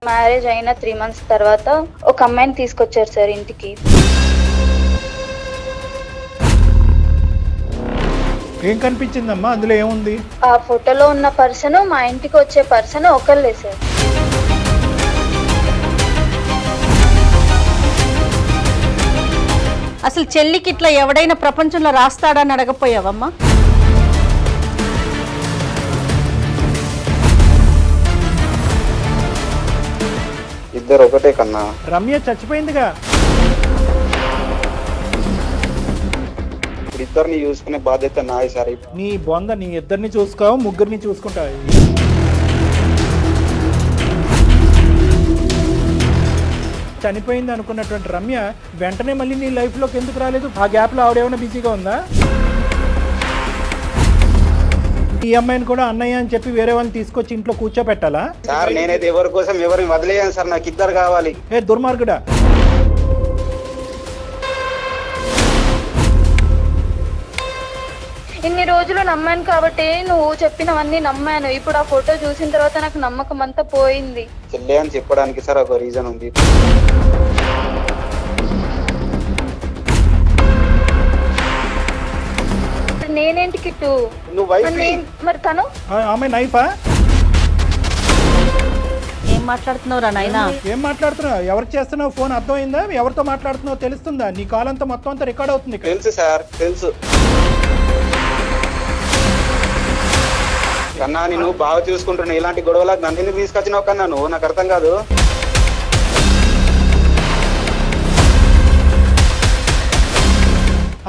Marriage అయిన 3 months తర్వాత ఒక అమ్మాయిని తీసుకొచ్చారు సార్ ఇంటికి. ఏం కనిపించిందమ్మా అందులో ఏముంది? ఆ ఫోటోలో ఉన్న పర్సన్ మా ఇంటికి వచ్చే పర్సన్ ఒకళ్ళే సార్. అసలు చెల్లికి ఇట్లా ఎవడైనా ప్రపంచంలో రాస్తాడని అడగపోయావమ్మా? ఇద్దరు ఒకటే కన్నా. రమ్య చచ్చిపోయిందిగా. ఇప్పుడు ఇద్దరిని చూసుకునే బాధ్యత నాది సార్. నీ బొంద నీ ఇద్దరిని చూసుకోవు, ముగ్గురిని చూసుకుంటావు. చనిపోయింది అనుకున్నటువంటి రమ్య వెంటనే మళ్ళీ నీ లైఫ్లోకి ఎందుకు రాలేదు? ఆ గ్యాప్లో ఆవిడేమైనా బిజీగా ఉందా? ఈ అమ్మాయిని కూడా అన్నయ్య అని చెప్పి వేరే వాళ్ళని తీసుకొచ్చి ఇంట్లో కూర్చోపెట్టాలా? సార్ నేనైతే ఎవరి కోసం ఎవరిని వదిలేయాను సార్, నాకు ఇద్దరు కావాలి. ఏ దుర్మార్గుడా! ఇన్ని రోజులు నమ్మాను కాబట్టి నువ్వు చెప్పినవన్నీ నమ్మాను. ఇప్పుడు ఆ ఫోటో చూసిన తర్వాత నాకు నమ్మకం అంతా పోయింది. చెల్లె అని చెప్పడానికి సార్ ఒక రీజన్ ఉంది. నేనేంటి కిట్టు? నువ్వు వైఫ్. మరి తను ఆమె నైఫా? ఏం మాట్లాడుతున్నావురా నాయనా? ఏం మాట్లాడుతున్నావు? ఎవరికి చేస్తున్నావు ఫోన్? అర్థమైందా? ఎవరితో మాట్లాడుతున్నావు తెలుస్తుందా? నీ కాల్ అంతా మొత్తం అంతా రికార్డ్ అవుతుంది. తెలుసు సార్ తెలుసు. కన్నా నేను బాగా చూసుకుంటున్నా, ఇలాంటి గొడవలకు నన్ను ఎందుకు తీసుకొచ్చినావు కన్నా? నువ్వు నాకు అర్థం కాదు.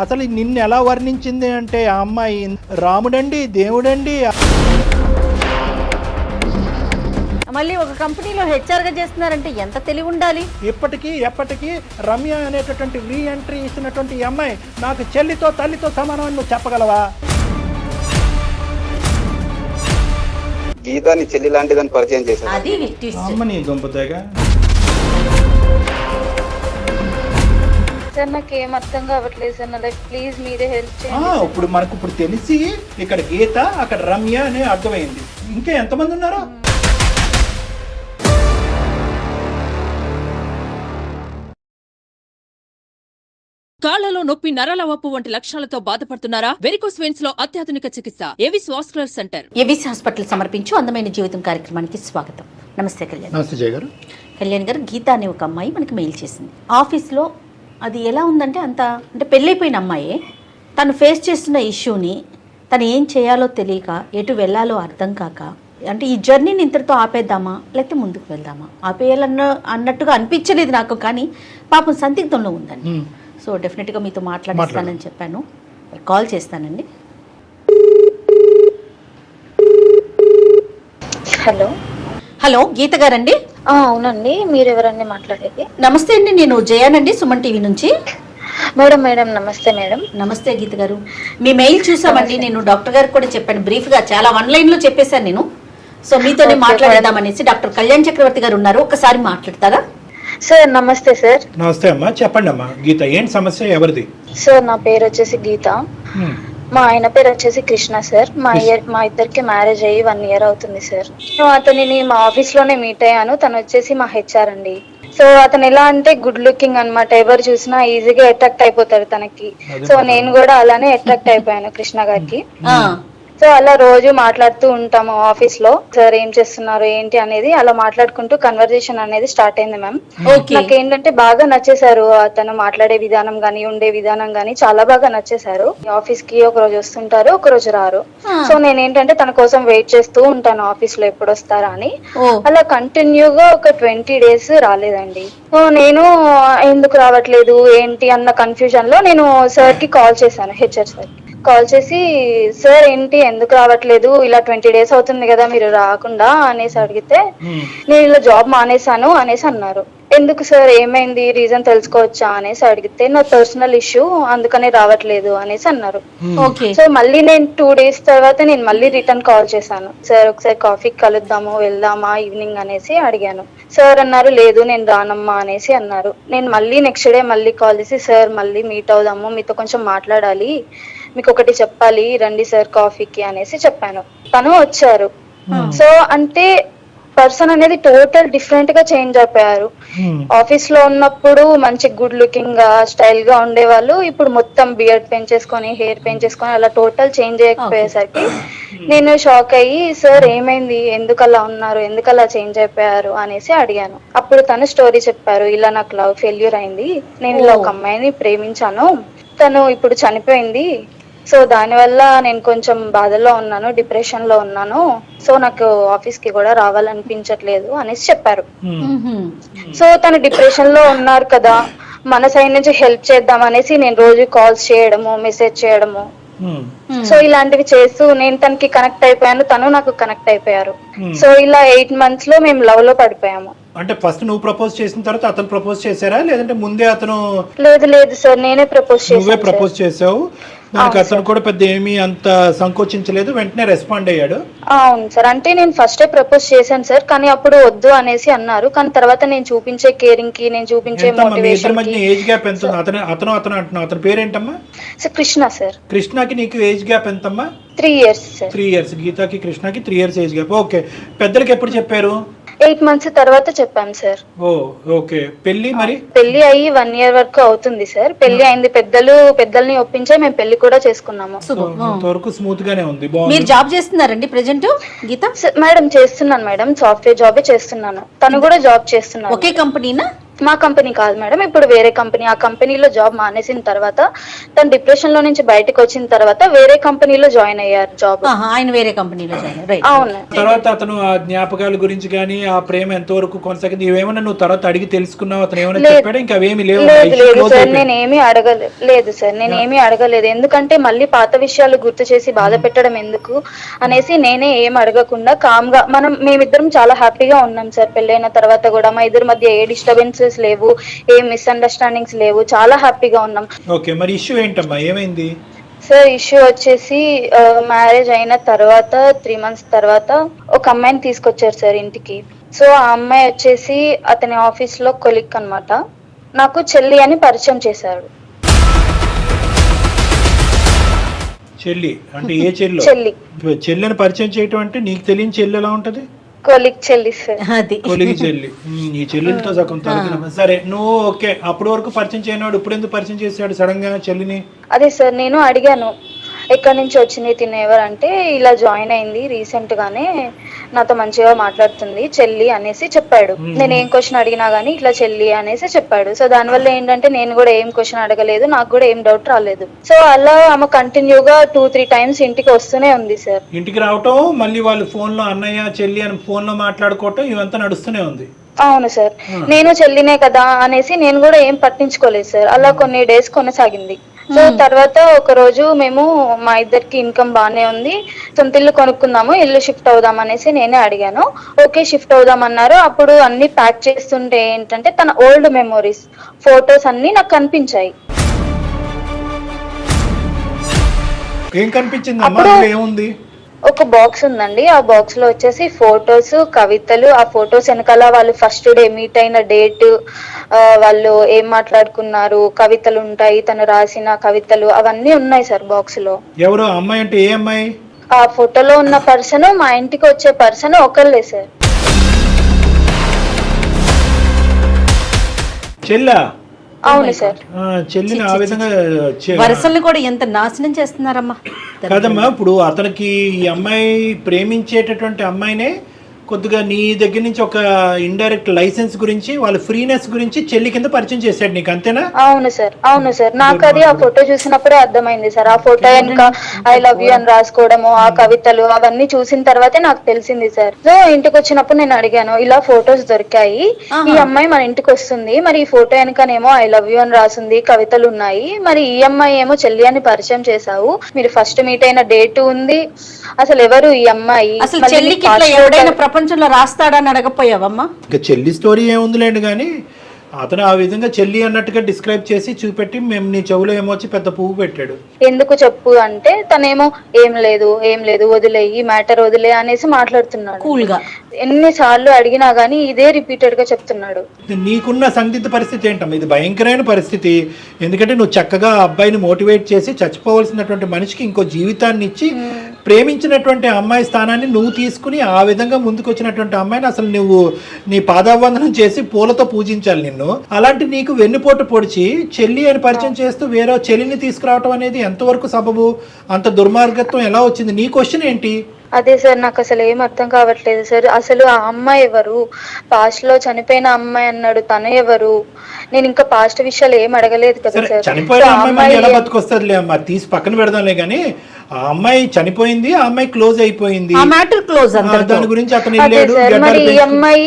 అసలు నిన్ను ఎలా వర్ణించింది అంటే ఆ అమ్మాయి రాముడండి, దేవుడండి. మళ్ళీ ఒక కంపెనీలో హెచ్ఆర్గా చేస్తున్నారంటే ఎంత తెలివి ఉండాలి? ఇప్పటికీ ఎప్పటికీ రమ్య అనేటటువంటి రీ ఎంట్రీ ఇచ్చినటువంటి ఈ అమ్మాయి నాకు చెల్లితో తల్లితో సమానం అని నువ్వు చెప్పగలవా? గీతాని చెల్లి లాంటిదని పరిచయం చేశాను. అది విట్టిస్ట్. అమ్మని దుంపతేగా. సార్ నాకు ఏం అర్థం కావట్లేదు సార్. నా లైఫ్ ప్లీజ్ మీరే హెల్ప్ చేయండి. ఇప్పుడు మనకు ఇప్పుడు తెలిసి ఇక్కడ గీత అక్కడ రమ్య అనే అర్థమైంది. ఇంకా ఎంతమంది ఉన్నారో? కాళ్లలో నొప్పి, నరాల వాపు వంటి లక్షణాలతో బాధపడుతున్నారా? వెరికోస్ వెయిన్స్ లో అత్యాధునిక చికిత్స Avis vascular centre. Avis hospital సమర్పించు అందమైన జీవితం కార్యక్రమానికి స్వాగతం. నమస్తే కళ్యాణ్. నమస్తే జయ గారు. కళ్యాణ్ గారు, గీత అనే ఒక అమ్మాయి మనకి మెయిల్ చేసింది. ఆఫీస్లో అది ఎలా ఉందంటే అంటే పెళ్ళైపోయిన అమ్మాయే తను ఫేస్ చేస్తున్న ఇష్యూని తను ఏం చేయాలో తెలియక ఎటు వెళ్ళాలో అర్థం కాక, అంటే ఈ జర్నీని ఇంతటితో ఆపేద్దామా లేకపోతే ముందుకు వెళ్దామా, అన్నట్టుగా అనిపించలేదు నాకు. కానీ పాపం సందిగ్ధంలో ఉందండి. సో డెఫినెట్గా మీతో మాట్లాడిస్తానని చెప్పాను. కాల్ చేస్తానండి. హలో హలో, గీత గారండి? అవునండి, మీరు ఎవరండి మాట్లాడేది? నమస్తే అండి, నేను జయానండి, సుమన్ టీవీ నుంచి. మేడం మేడం నమస్తే మేడం. నమస్తే గీత గారు, మీ మెయిల్ చూసామండి. నేను డాక్టర్ గారికి కూడా చెప్పాను, బ్రీఫ్గా చాలా 1 line లో చెప్పేశాను నేను. సో మీతోనే మాట్లాడేద్దామనేసి. డాక్టర్ కళ్యాణ్ చక్రవర్తి గారు ఉన్నారు, ఒకసారి మాట్లాడతారా? సార్ నమస్తే సార్. నమస్తే అమ్మా, చెప్పండి అమ్మా. గీత, ఏంటి సమస్య? ఎవరిది? సార్ నా పేరు వచ్చేసి గీత, మా ఆయన పేరు వచ్చేసి కృష్ణ సార్. మా ఇద్దరికి మ్యారేజ్ అయ్యి 1 year అవుతుంది సార్. అతనిని మా ఆఫీస్ లోనే మీట్ అయ్యాను. తను వచ్చేసి మా హెచ్ఆర్ అండి. సో అతను ఎలా అంటే గుడ్ లుకింగ్ అన్నమాట. ఎవరు చూసినా ఈజీగా అట్రాక్ట్ అయిపోతారు తనకి. సో నేను కూడా అలానే అట్రాక్ట్ అయిపోయాను కృష్ణ గారికి. సో అలా రోజు మాట్లాడుతూ ఉంటాము ఆఫీస్ లో. సార్ ఏం చేస్తున్నారు ఏంటి అనేది అలా మాట్లాడుకుంటూ కన్వర్జేషన్ అనేది స్టార్ట్ అయింది మ్యామ్. నాకు ఏంటంటే బాగా నచ్చేసారు. అతను మాట్లాడే విధానం గానీ ఉండే విధానం గానీ చాలా బాగా నచ్చేసారు. ఆఫీస్ కి ఒక రోజు వస్తుంటారు, ఒక రోజు రారు. సో నేనేంటంటే తన కోసం వెయిట్ చేస్తూ ఉంటాను ఆఫీస్ లో ఎప్పుడు వస్తారా అని. అలా కంటిన్యూగా ఒక 20 days రాలేదండి. నేను ఎందుకు రావట్లేదు ఏంటి అన్న కన్ఫ్యూజన్ లో నేను సార్ కి కాల్ చేశాను, హెచ్ఆర్ సార్ కాల్ చేసి, సార్ ఏంటి ఎందుకు రావట్లేదు, ఇలా 20 days అవుతుంది కదా మీరు రాకుండా అనేసి అడిగితే, నేను ఇలా జాబ్ మానేశాను అనేసి అన్నారు. ఎందుకు సార్ ఏమైంది, రీజన్ తెలుసుకోవచ్చా అనేసి అడిగితే, నా పర్సనల్ ఇష్యూ అందుకనే రావట్లేదు అనేసి అన్నారు. సో మళ్ళీ నేను 2 days తర్వాత నేను మళ్ళీ రిటర్న్ కాల్ చేశాను. సార్ ఒకసారి కాఫీకి కలుద్దాము, వెళ్దామా ఈవినింగ్ అనేసి అడిగాను. సార్ అన్నారు లేదు నేను రానమ్మా అనేసి అన్నారు. నేను మళ్ళీ నెక్స్ట్ డే మళ్ళీ కాల్ చేసి, సార్ మళ్ళీ మీట్ అవుదాము, మీతో కొంచెం మాట్లాడాలి, మీకు ఒకటి చెప్పాలి, రండి సార్ కాఫీకి అనేసి చెప్పాను. తను వచ్చారు. సో అంటే పర్సన్ అనేది టోటల్ డిఫరెంట్ గా చేంజ్ అయిపోయారు. ఆఫీస్ లో ఉన్నప్పుడు మంచి గుడ్ లుకింగ్ గా స్టైల్ గా ఉండేవాళ్ళు, ఇప్పుడు మొత్తం బియర్డ్ పెంచేసుకొని హెయిర్ పెంచేసుకొని అలా టోటల్ చేంజ్ అయిపోయేసరికి నేను షాక్ అయ్యి, సార్ ఏమైంది, ఎందుకు అలా ఉన్నారు, ఎందుకు అలా చేంజ్ అయిపోయారు అనేసి అడిగాను. అప్పుడు తను స్టోరీ చెప్పారు, ఇలా నాకు లవ్ ఫెయిల్యూర్ అయింది, నేను ఇలా ఒక అమ్మాయిని ప్రేమించాను, తను ఇప్పుడు చనిపోయింది, సో దానివల్ల నేను కొంచెం బాధలో ఉన్నాను, డిప్రెషన్ లో ఉన్నాను, సో నాకు ఆఫీస్ కి కూడా రావాలనిపించట్లేదు అనేసి చెప్పారు. సో తను డిప్రెషన్ లో ఉన్నారు కదా, మన సైడ్ నుంచి హెల్ప్ చేద్దాం అనేసి నేను రోజు కాల్స్ చేయడము, మెసేజ్ చేయడము, సో ఇలాంటివి చేస్తూ నేను తనకి కనెక్ట్ అయిపోయాను, తను నాకు కనెక్ట్ అయిపోయారు. సో ఇలా 8 months లో మేము లవ్ లో పడిపోయాము. అంటే ఫస్ట్ నువ్వు ప్రపోజ్ చేసిన తర్వాత అతను ప్రపోజ్ చేశారా, లేదంటే ముందే అతను? లేదు సార్, నేనే ప్రపోజ్ నువ్వే చేశాను. ప్రపోజ్ చేసావు, దానికి అతను కూడా పెద్ద ఏమీ అంత సంకోచించలేదు, వెంటనే రెస్పాండ్ అయ్యాడు. అవును సార్, అంటే నేను ఫస్టే ప్రపోజ్ చేశాను సార్, కానీ అప్పుడు వద్దు అనేసి అన్నారు. కానీ తర్వాత నేను చూపించే కేరింగ్ కి, నేను చూపించే మీ ఇద్దరి మోటివేషన్ కి. మధ్య ఏజ్ గ్యాప్ ఎంత ఉంది? అతను అంటున్నావు, అతని పేరేంటమ్మా? Sir Krishna sir. కృష్ణకి నీకు ఏజ్ గ్యాప్ ఎంతమ్మా? 3 years సార్. 3 years. గీతాకి కృష్ణకి 3 years ఏజ్ గ్యాప్. ఓకే, పెద్దలకి ఎప్పుడు చెప్పారు? 8 months తర్వాత చెప్పాను సార్. ఓ ఓకే. పెళ్లి మరి? పెళ్లి అయ్యి 1 year వరకు అవుతుంది సార్. పెళ్లి అయింది, పెద్దల్ని ఒప్పించే మేము పెళ్లి కూడా చేసుకున్నాము. ఇంతవరకు స్మూత్ గానే ఉంది. మీరు బాగుంది. జాబ్ చేస్తున్నారండి ప్రెజెంట్ గీత? మేడం చేస్తున్నాను మేడం, సాఫ్ట్వేర్ జాబే చేస్తున్నాను, తను కూడా జాబ్ చేస్తున్నాను. ఒకే కంపెనీనా? మా కంపెనీ కాదు మేడం, ఇప్పుడు వేరే కంపెనీ. ఆ కంపెనీలో జాబ్ మానేసిన తర్వాత తను డిప్రెషన్ లో నుంచి బయటకు వచ్చిన తర్వాత వేరే కంపెనీలో జాయిన్ అయ్యారు జాబ్. ఆయన వేరే కంపెనీలో జాయిన్. రైట్. అవును. తర్వాత అతను ఆ జ్ఞాపకాల గురించి కానీ ఆ ప్రేమ ఎంతవరకు కొనసాగింది ఇవేమన్నా నువ్వు తర్వాత అడిగి తెలుసుకున్నావు? అతను ఏమైనా చెప్పాడు? ఇంకా అవేమి లేవు? లేదు సార్, నేనేమి అడగలేదు. ఎందుకంటే మళ్ళీ పాత విషయాలు గుర్తు చేసి బాధ పెట్టడం ఎందుకు అనేసి నేనే ఏం అడగకుండా కామ్ గా మేమిద్దరం చాలా హ్యాపీగా ఉన్నాం సార్. పెళ్ళైన తర్వాత కూడా మా ఇద్దరి మధ్య ఏ డిస్టర్బెన్సెస్ లేవు, ఏ మిస్అండర్స్టాండింగ్స్ లేవు, చాలా హ్యాపీగా ఉన్నాం. ఓకే, మరి ఇష్యూ ఏంటమ్మా, ఏమైంది? సార్ ఇష్యూ వచ్చేసి మ్యారేజ్ అయిన తర్వాత 3 months తర్వాత ఒక అమ్మాయిని తీసుకొచ్చారు సార్ ఇంటికి. సో ఆ అమ్మాయి వచ్చేసి అతని ఆఫీస్ లో కొలిక్ అన్నమాట. నాకు చెల్లి అని పరిచయం చేశారు. చెల్లి అంటే ఏ చెల్లి? చెల్లి. చెల్లిని పరిచయం చేయటం అంటే నీకు తెలియని చెల్లి ఎలా ఉంటది? కొలిక్ చెల్లి సార్. అది కొలిగి చెల్లి. ఈ చెల్లెలతో సగం తొలగిన. సరే, నువ్వు ఓకే, అప్పటి వరకు పరిచయం చేయనాడు, ఇప్పుడు ఎందుకు పరిచయం చేశాడు సడన్ గా చెల్లిని? అదే సార్, నేను అడిగాను ఎక్కడి నుంచి వచ్చింది తిను ఎవరంటే, ఇలా జాయిన్ అయింది రీసెంట్ గానే, నాతో మంచిగా మాట్లాడుతుంది చెల్లి అనేసి చెప్పాడు. నేను ఏం క్వశ్చన్ అడిగినా గానీ ఇట్లా చెల్లి అనేసి చెప్పాడు. సో దానివల్ల ఏంటంటే నేను కూడా ఏం క్వశ్చన్ అడగలేదు, నాకు కూడా ఏం డౌట్ రాలేదు. సో అలా ఆమె కంటిన్యూగా 2-3 times ఇంటికి వస్తూనే ఉంది సార్. ఇంటికి రావటం, మళ్ళీ వాళ్ళు ఫోన్ లో అన్నయ్య చెల్లి అని ఫోన్ లో మాట్లాడుకోవటం, ఇవంతా నడుస్తూనే ఉంది. అవును సార్, నేను చెల్లినే కదా అనేసి నేను కూడా ఏం పట్టించుకోలేదు సార్. అలా కొన్ని డేస్ కొనసాగింది. సో తర్వాత ఒక రోజు మేము మా ఇద్దరికి ఇన్కమ్ బానే ఉంది, సొంత ఇల్లు కొనుక్కుందాము, ఇల్లు షిఫ్ట్ అవుదాం అనేసి నేనే అడిగాను. ఓకే షిఫ్ట్ అవుదాం అన్నారు. అప్పుడు అన్ని ప్యాక్ చేస్తుంటే ఏంటంటే తన ఓల్డ్ మెమోరీస్, ఫొటోస్ అన్ని నాకు కనిపించాయి. ఏం కనిపించింది అమ్మా? ఏముంది? ఒక బాక్స్ ఉందండి, ఆ బాక్స్ లో వచ్చేసి ఫొటోస్, కవితలు. ఆ ఫొటోస్ వెనకాల వాళ్ళు ఫస్ట్ డే మీట్ అయిన డేట్, వాళ్ళు ఏం మాట్లాడుకున్నారు, కవితలు ఉంటాయి, తను రాసిన కవితలు, అవన్నీ ఉన్నాయి సార్ బాక్స్ లో. ఎవరు అమ్మాయి అంటే? ఏ అమ్మాయి? ఆ ఫోటోలో ఉన్న పర్సన్, మా ఇంటికి వచ్చే పర్సన్ ఒకళ్ళే సార్. చెల్లా? అవును సార్. చెల్లిని ఆ విధంగా వరుసల్ని కూడా ఎంత నాశనం చేస్తున్నారమ్మా. కాదమ్మా, ఇప్పుడు అతనికి ఈ అమ్మాయి ప్రేమించేటటువంటి అమ్మాయినే కొద్దిగా నీ దగ్గర నుంచి ఒక ఇండైరెక్ట్ లైసెన్స్ గురించి, వాళ్ళ ఫ్రీనెస్ గురించి చెల్లి కింద పరిచయం చేశాడు నీకు, అంతేనా? అవును సార్, అవును సార్. నాకు అది ఆ ఫోటో చూసినప్పుడే అర్థమైంది సార్. ఆ ఫోటో ఇంకా ఐ లవ్ యూ అని రాసుకోవడము, ఆ కవితలు అవన్నీ చూసిన తర్వాతే నాకు తెలిసింది సార్. సో ఇంటికి వచ్చినప్పుడు నేను అడిగాను, ఇలా ఫొటోస్ దొరికాయి, ఈ అమ్మాయి మన ఇంటికి వస్తుంది, మరి ఈ ఫోటో వెనకనేమో ఐ లవ్ యూ అని రాసింది, కవితలు ఉన్నాయి, మరి ఈ అమ్మాయి ఏమో చెల్లి అని పరిచయం చేశావు, మీరు ఫస్ట్ మీట్ అయిన డేట్ ఉంది, అసలు ఎవరు ఈ అమ్మాయి? అసలు చెల్లికి ఎవడైనా ప్రపంచంలో రాస్తాడని అడగపోయావమ్మా? ఇంకా చెల్లి స్టోరీ ఏముందిలేండి, కానీ అతను ఆ విధంగా చెల్లి అన్నట్టుగా డిస్క్రైబ్ చేసి చూపెట్టి మేము నీ చెవులో ఏమొచ్చి పెద్ద పువ్వు పెట్టాడు. ఎందుకు చెప్పు అంటే తనేమో ఏం లేదు వదిలేయి, మ్యాటర్ వదిలే అనేసి మాట్లాడుతున్నాడు కూల్ గా. ఎన్నిసార్లు అడిగినా గానీ ఇదే రిపీటెడ్ గా చెప్తున్నాడు. నీకున్న సందిగ్ధ పరిస్థితి ఏంటమ్మా? ఇది భయంకరమైన పరిస్థితి. ఎందుకంటే నువ్వు చక్కగా అబ్బాయిని మోటివేట్ చేసి చచ్చిపోవలసినటువంటి మనిషికి ఇంకో జీవితాన్ని ఇచ్చి ప్రేమించినటువంటి అమ్మాయి స్థానాన్ని నువ్వు తీసుకుని ఆ విధంగా ముందుకు వచ్చినటువంటి అమ్మాయిని అసలు నువ్వు నీ పాదావందనం చేసి పూలతో పూజించాలి నిన్ను. అలాంటి నీకు వెన్నుపోటు పొడిచి చెల్లి అని పరిచయం చేస్తూ వేరే చెల్లిని తీసుకురావటం అనేది ఎంతవరకు సబబు? అంత దుర్మార్గత్వం ఎలా వచ్చింది? నీ క్వశ్చన్ ఏంటి? అదే సార్, నాకు అసలు ఏం అర్థం కావట్లేదు సార్. అసలు ఆ అమ్మాయి ఎవరు? పాస్ట్ లో చనిపోయిన అమ్మాయి అన్నాడు, తను ఎవరు? నేను ఇంకా పాస్ట్ విషయాలు ఏం అడగలేదు కదా సార్. చనిపోయిన అమ్మాయి ఎలా బతుకొస్తుందిలే అమ్మా, తీసి పక్కన పెడదాంలే కానీ ఆ అమ్మాయి చనిపోయింది, ఆ అమ్మాయి క్లోజ్ అయిపోయింది, దాని గురించి అతను మరి ఈ అమ్మాయి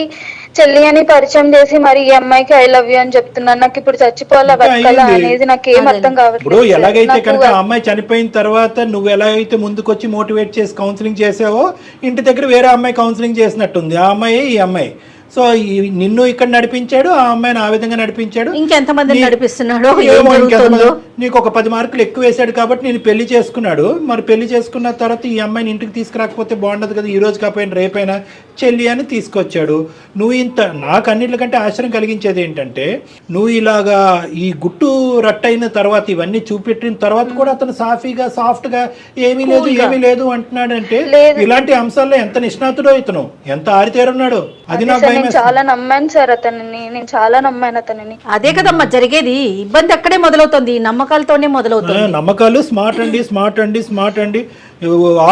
చెల్లి అని పరిచయం చేసి మరి ఈ అమ్మాయికి ఐ లవ్ యూ అని చెప్తున్నాను. నాకు ఇప్పుడు చచ్చిపోవాలా బతకాలా అనేది నాకు ఏం అర్థం కావట్లేదు. ఎలాగైతే కనుక ఆ అమ్మాయి చనిపోయిన తర్వాత నువ్వు ఎలాగైతే ముందుకొచ్చి మోటివేట్ చేసి కౌన్సిలింగ్ చేసావో ఇంటి దగ్గర వేరే అమ్మాయి కౌన్సిలింగ్ చేసినట్టుంది ఆ అమ్మాయి ఈ అమ్మాయి. సో నిన్ను ఇక్కడ నడిపించాడు, ఆ అమ్మాయిని ఆ విధంగా నడిపించాడు. ఇంకెంతమంది నడిపిస్తున్నాడు? నీకు ఒక 10 మార్కులు ఎక్కువ వేసాడు కాబట్టి నేను పెళ్లి చేసుకున్నాడు. మరి పెళ్లి చేసుకున్న తర్వాత ఈ అమ్మాయిని ఇంటికి తీసుకురాకపోతే బాగుండదు కదా, ఈ రోజు కాకపోయినా రేపైనా చెల్లి అని తీసుకొచ్చాడు. నువ్వు ఇంత నాకు అన్నిటికంటే ఆశ్చర్యం కలిగించేది ఏంటంటే నువ్వు ఇలాగా ఈ గుట్టు రట్టయిన తర్వాత ఇవన్నీ చూపెట్టిన తర్వాత కూడా అతను సాఫీగా సాఫ్ట్గా ఏమీ లేదు అంటున్నాడంటే ఇలాంటి అంశాల్లో ఎంత నిష్ణాతుడో ఇతను, ఎంత ఆరితేరున్నాడు. అది నాకు చాలా నమ్మాను సార్ అతనిని, నేను చాలా నమ్మాను అతనిని. అదే కదమ్మా జరిగేది. ఇబ్బంది అక్కడే మొదలవుతుంది, నమ్మకాలతోనే మొదలవుతుంది. నమ్మకాలు స్మార్ట్ అండి.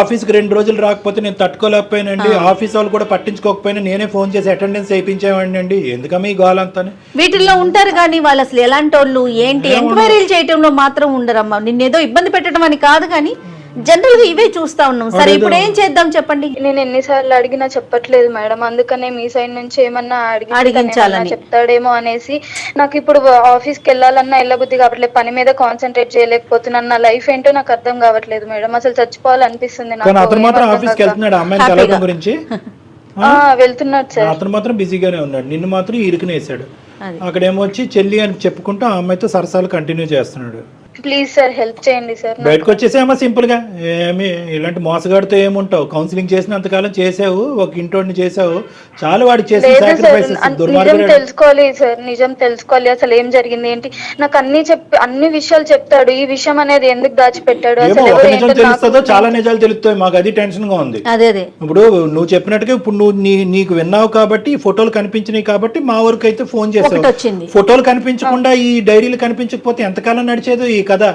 ఆఫీస్కి 2 రోజులు రాకపోతే నేను తట్టుకోలేకపోయానండి, ఆఫీస్ వాళ్ళు కూడా పట్టించుకోకపోయినా నేనే ఫోన్ చేసి అటెండెన్స్ వేయించేవాడిని అండి. ఎందుకమ్మా ఈ గోలంతా? వీటిల్లో ఉంటారు కానీ వాళ్ళు అసలు ఎలాంటి వాళ్ళు ఏంటి ఎంక్వైరీలు చేయటంలో మాత్రం ఉండరమ్మా. నిన్నేదో ఇబ్బంది పెట్టడం అని కాదు కానీ జనరల్ గా ఇవే చూస్తా ఉన్నాం. సరే ఇప్పుడు ఏం చేద్దాం చెప్పండి? నేను ఎన్నిసార్లు అడిగినా చెప్పట్లేదు మేడం, అందుకనే మీ సైడ్ నుంచి ఏమన్నా అడిగించాలని చెప్తాడేమో అనేసి నాకు ఇప్పుడు ఆఫీస్కి వెళ్ళాలన్నా వెళ్ళబుద్ధి కావట్లేదు, పని మీద కాన్సన్ట్రేట్ చేయలేకపోతున్నాను. నా లైఫ్ ఏంటో నాకు అర్థం కావట్లేదు మేడం, అసలు చచ్చిపోవాలనిపిస్తుంది నాకు. వెళ్తున్నాడు సార్, అతను మాత్రం బిజీగానే ఉన్నాడు, నిన్ను మాత్రం ఇరుకునేసాడు. అక్కడేమో వచ్చి చెల్లి అని చెప్పుకుంటూ ఆ అమ్మాయితో సరసాలు కంటిన్యూ చేస్తున్నాడు. ప్లీజ్ సార్ హెల్ప్ చేయండి సార్. బయటకు వచ్చేసేమో సింపుల్ గా, ఏమి ఇలాంటి మోసగాడితో ఏముంటావు? కౌన్సిలింగ్ చేసినంతకాలం చేసావు, ఒక ఇంటోడిని చేసావు, చాలా వాడికి చేసిన సాక్రిఫైసెస్. నిజం తెలుసుకోవాలి సార్, నిజం తెలుసుకోవాలి, అసలు ఏం జరిగింది ఏంటి నాకు అన్ని విషయాలు చెప్తాడు. ఈ విషయం అనేది ఎందుకు దాచిపెట్టాడు? నిజం తెలుస్తుందో చాలా నిజాలు తెలుస్తాయి మాకు, అది టెన్షన్ గా ఉంది. ఇప్పుడు నువ్వు చెప్పినట్టుగా ఇప్పుడు నువ్వు నీకు విన్నావు కాబట్టి ఫోటోలు కనిపించినాయి కాబట్టి మా వరకు అయితే ఫోన్ చేసావు. ఫోటోలు కనిపించకుండా ఈ డైరీలు కనిపించకపోతే ఎంతకాలం నడిచేది ఈ కథ?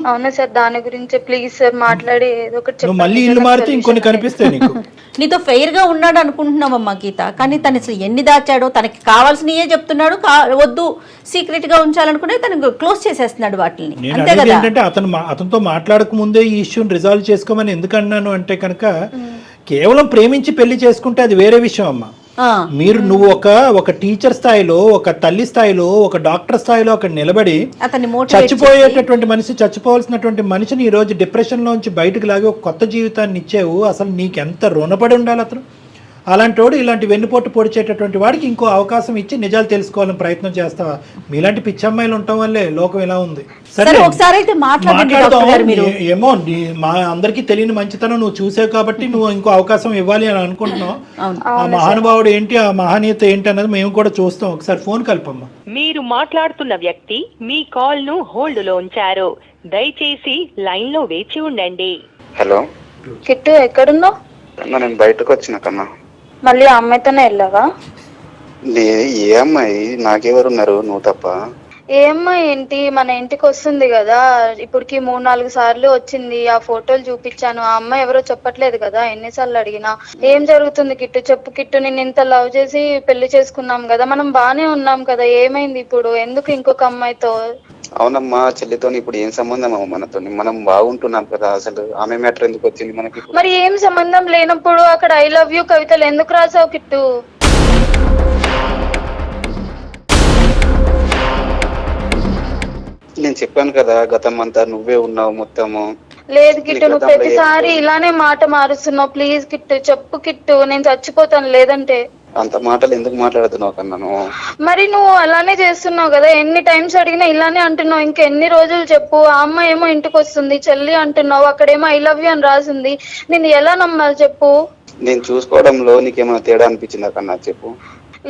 అవునా సార్, దాని గురించి ప్లీజ్ సార్ మాట్లాడి ఏదో ఒకటి. మళ్ళీ ఇల్లు మారితే ఇంకొన్ని కనిపిస్తాయి నీకు. నీతో ఫెయిర్ గా ఉన్నాడు అనుకుంటున్నావమ్మా గీత, కానీ తను అసలు ఎన్ని దాచాడో, తనకి కావాల్సినయే చెప్తున్నాడు, వద్దు సీక్రెట్ గా ఉంచాలనుకునే తను క్లోజ్ చేసేస్తున్నాడు వాటిని. ఏంటంటే అతనితో మాట్లాడక ముందే ఈ ఇష్యూని రిజాల్వ్ చేసుకోమని ఎందుకన్నాను అంటే కనుక కేవలం ప్రేమించి పెళ్లి చేసుకుంటే అది వేరే విషయం అమ్మా. నువ్వు ఒక టీచర్ స్థాయిలో, ఒక తల్లి స్థాయిలో, ఒక డాక్టర్ స్థాయిలో అక్కడ నిలబడి చచ్చిపోయేటటువంటి మనిషి, చచ్చిపోవాల్సినటువంటి మనిషిని ఈ రోజు డిప్రెషన్ లోంచి బయటకు లాగి ఒక కొత్త జీవితాన్ని ఇచ్చావు. అసలు నీకెంత రుణపడి ఉండాలి అతను. అలాంటి వాడు ఇలాంటి వెన్నుపోటు పొడిచేటటువంటి వాడికి ఇంకో అవకాశం ఇచ్చి నిజాలు తెలుసుకోవాలని ప్రయత్నం చేస్తావా? మీలాంటి పిచ్చమ్మాయిలు ఉండటం వల్లే లోకం ఇలా ఉంది. సరే ఏమో మా అందరికీ తెలియని మంచితనం నువ్వు చూసావు కాబట్టి నువ్వు ఇంకో అవకాశం ఇవ్వాలి అని అనుకుంటున్నావు. ఆ మహానుభావుడు ఏంటి, ఆ మహనీయత ఏంటి అన్నది మేము కూడా చూస్తాం. ఒకసారి ఫోన్ కల్పమ్మా. మీరు మాట్లాడుతున్న వ్యక్తి మీ కాల్ ను హోల్డ్ లో ఉంచారు, దయచేసి లైన్ లో వేచి ఉండండి. హలో కిట్టు, ఎక్కడున్నావు? నేను బయటకు వచ్చిన కన్నా. మళ్ళీ ఆ అమ్మాయితోనే వెళ్ళావా? ఏ అమ్మాయి? నాకెవరున్నారు, నువ్వు తప్ప. ఏ అమ్మాయి ఏంటి, మన ఇంటికి వస్తుంది కదా, ఇప్పటికి 3-4 సార్లు వచ్చింది. ఆ ఫోటోలు చూపించాను, ఆ అమ్మాయి ఎవరో చెప్పట్లేదు కదా, ఎన్నిసార్లు అడిగినా. ఏం జరుగుతుంది కిట్టు, చెప్పు కిట్టు. నేను ఇంత లవ్ చేసి పెళ్లి చేసుకున్నాం కదా, మనం బానే ఉన్నాం కదా, ఏమైంది ఇప్పుడు? ఎందుకు ఇంకొక అమ్మాయితో? అవునమ్మా, చెల్లితో ఇప్పుడు ఏం సంబంధం అమ్మ మనతో? మనం బాగుంటున్నాం కదా, అసలు ఆమె మ్యాటర్ ఎందుకు వచ్చింది మనకి? మరి ఏం సంబంధం లేనప్పుడు అక్కడ ఐ లవ్ యూ కవితలు ఎందుకు రాసావు కిట్టు? నేను చెప్పాను కదా, గతం అంతా నువ్వే ఉన్నావు మొత్తము. లేదు కిట్టు, నువ్వు ప్రతిసారి ఇలానే మాట మారుస్తున్నావు. ప్లీజ్ కిట్టు, చెప్పు కిట్టు, నేను చచ్చిపోతాను లేదంటే. అంత మాటలు ఎందుకు మాట్లాడుతున్నావు కన్నాను? మరి నువ్వు అలానే చేస్తున్నావు కదా, ఎన్ని టైమ్స్ అడిగినా ఇలానే అంటున్నావు. ఇంకెన్ని రోజులు చెప్పు? ఆ అమ్మాయి ఏమో ఇంటికి వస్తుంది చెల్లి అంటున్నావు, అక్కడేమో ఐ లవ్ యూ అని రాసింది. నేను ఎలా నమ్మాలి చెప్పు? నేను చూసుకోవడంలో నీకేమైనా తేడా అనిపించిందా కన్నా చెప్పు.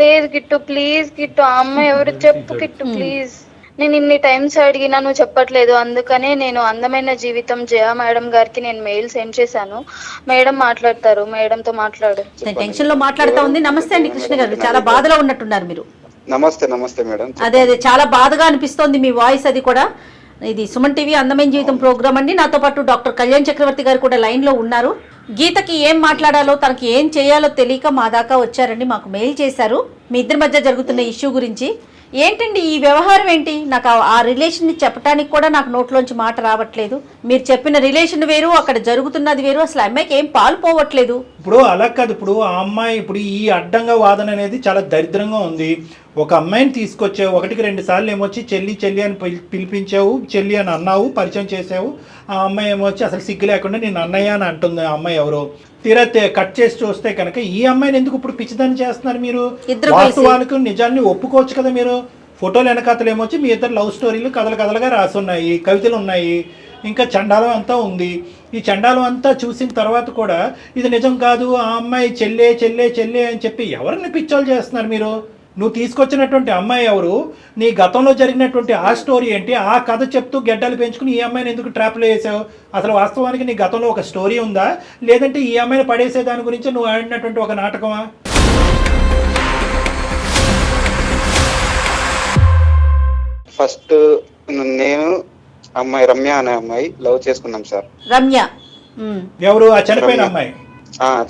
లేదు కిట్టు, ప్లీజ్ కిట్టు, ఆ అమ్మాయి ఎవరు చెప్పు కిట్టు ప్లీజ్. నేను ఇన్ని టైమ్స్ అడిగినా నువ్వు చెప్పట్లేదు, అందుకనే నేను అందమైన జీవితం జయ మేడం గారికి నేను మెయిల్ సెండ్ చేశాను. మేడం మాట్లాడతారు, మేడంతో మాట్లాడు. టెన్షన్ లో మాట్లాడుతా ఉంది. నమస్తే అండి కృష్ణ గారు, చాలా బాధలో ఉన్నట్టున్నారు మీరు. నమస్తే మేడం. అదే చాలా బాధగా అనిపిస్తోంది మీ వాయిస్. అది కూడా ఇది సుమన్ టీవీ అందమైన జీవితం ప్రోగ్రామ్ అండి. నాతో పాటు డాక్టర్ కళ్యాణ్ చక్రవర్తి గారు కూడా లైన్ లో ఉన్నారు. గీతకి ఏం మాట్లాడాలో, తనకి ఏం చేయాలో తెలియక మా దాకా వచ్చారండి, మాకు మెయిల్ చేశారు మీ ఇద్దరి మధ్య జరుగుతున్న ఇష్యూ గురించి. ఏంటండి ఈ వ్యవహారం ఏంటి? నాకు ఆ రిలేషన్ ని చెప్పడానికి కూడా నాకు నోట్లోంచి మాట రావట్లేదు. మీరు చెప్పిన రిలేషన్ వేరు, అక్కడ జరుగుతున్నది వేరు, అసలు అమ్మాయికి ఏం పాలు పోవట్లేదు. ఇప్పుడు అలా కాదు, ఇప్పుడు ఆ అమ్మాయి ఇప్పుడు ఈ అడ్డంగా వాదన అనేది చాలా దరిద్రంగా ఉంది. ఒక అమ్మాయిని తీసుకొచ్చావు, 1-2 సార్లు ఏమొచ్చి చెల్లి అని పిలిపించావు, చెల్లి అని అన్నావు, పరిచయం చేసావు. ఆ అమ్మాయి ఏమొచ్చి అసలు సిగ్గు లేకుండా నేను అన్నయ్య అని అంటుంది. ఆ అమ్మాయి ఎవరో తీరా కట్ చేసి చూస్తే కనుక ఈ అమ్మాయిని ఎందుకు ఇప్పుడు పిచ్చిదాన్ని చేస్తున్నారు మీరు? వాస్తవాలకు నిజాన్ని ఒప్పుకోవచ్చు కదా మీరు. ఫోటోలు వెనకాతలు ఏమొచ్చి మీ ఇద్దరు లవ్ స్టోరీలు కథలుగా రాసున్నాయి, కవితలు ఉన్నాయి, ఇంకా చండాలం అంతా ఉంది. ఈ చండాలం అంతా చూసిన తర్వాత కూడా ఇది నిజం కాదు, ఆ అమ్మాయి చెల్లే అని చెప్పి ఎవరిని పిచ్చోలు చేస్తున్నారు మీరు? నువ్వు తీసుకొచ్చినటువంటి అమ్మాయి ఎవరు? నీ గతంలో జరిగినటువంటి ఆ స్టోరీ ఏంటి? ఆ కథ చెప్తూ గెడ్డలు పెంచుకుని ఈ అమ్మాయిని ఎందుకు ట్రాప్లో వేసావు? అసలు వాస్తవానికి నీ గతంలో ఒక స్టోరీ ఉందా, లేదంటే ఈ అమ్మాయిని పడేసే దాని గురించి నువ్వు ఆడినటువంటి ఒక నాటకమా? ఫస్ట్ నేను అమ్మాయి రమ్య అనే అమ్మాయి లవ్ చేసుకున్నాం సార్. రమ్య ఎవరు? ఆ చనిపోయిన అమ్మాయి?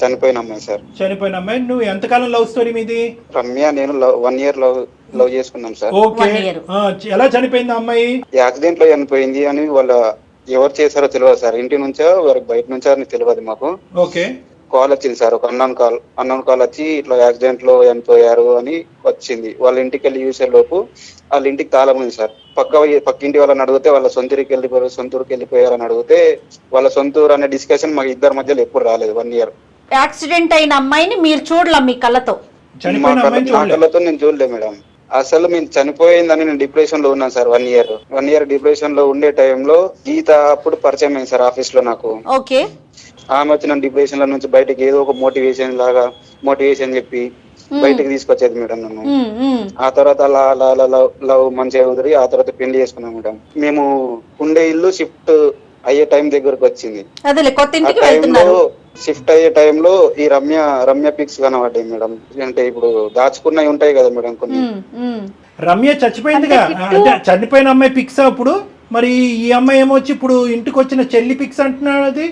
చనిపోయిన అమ్మాయి సార్. చనిపోయిన అమ్మాయి. నువ్వు ఎంతకాలం లవ్ స్టోరీ మీది? రమ్య నేను 1 year లవ్ చేసుకున్నాం సార్. ఓకే, ఎలా చనిపోయింది అమ్మాయి? యాక్సిడెంట్ లో చనిపోయింది అని వాళ్ళ ఎవరు చేశారో తెలియదు సార్. ఇంటి నుంచో వారికి బయట నుంచో అని తెలియదు మాకు. ఓకే, కాల్ వచ్చింది సార్, ఒక అన్నోన్ కాల్ వచ్చి ఇట్లా యాక్సిడెంట్ లో చనిపోయారు అని వచ్చింది. వాళ్ళ ఇంటికి వెళ్ళి చూసే లోపు వాళ్ళ ఇంటికి తాళం ఉంది సార్. పక్కింటి వాళ్ళని అడిగితే వాళ్ళ సొంతూరుకి వెళ్ళిపోయారని అడిగితే వాళ్ళ సొంతూరు అనే డిస్కషన్ మా ఇద్దరి మధ్యలో ఎప్పుడు రాలేదు. 1 year. యాక్సిడెంట్ అయిన అమ్మాయిని మీరు చూడలే మీ కళ్ళతో? నా కళ్ళతో నేను చూడలే మేడం. అసలు మేము చనిపోయిందని నేను డిప్రెషన్ లో ఉన్నాను సార్. 1 year డిప్రెషన్ లో ఉండే టైంలో గీత అప్పుడు పరిచయం అయింది సార్ ఆఫీస్ లో నాకు. ఓకే. ఆమె వచ్చిన డిప్రెషన్ లో నుంచి బయటకి ఏదో ఒక మోటివేషన్ చెప్పి బయటకు తీసుకొచ్చేది మేడం నన్ను. ఆ తర్వాత అలా లవ్ మంచిగా కుదిరి ఆ తర్వాత పెళ్లి చేసుకున్నాం మేడం. మేము ఉండే ఇల్లు షిఫ్ట్ అయ్యే టైం దగ్గరకు వచ్చింది. షిఫ్ట్ అయ్యే టైంలో ఈ రమ్య పిక్స్ కనబడ్డాయి మేడం. అంటే ఇప్పుడు దాచుకున్నవి ఉంటాయి కదా మేడం కొన్ని. రమ్య చచ్చిపోయిందిగా, అంటే చనిపోయిన అమ్మాయి పిక్స్. అప్పుడు మరి ఈ అమ్మాయి ఏమొచ్చి ఇప్పుడు ఇంటికి వచ్చిన చెల్లి పిక్స్ అంటున్నాడు. అది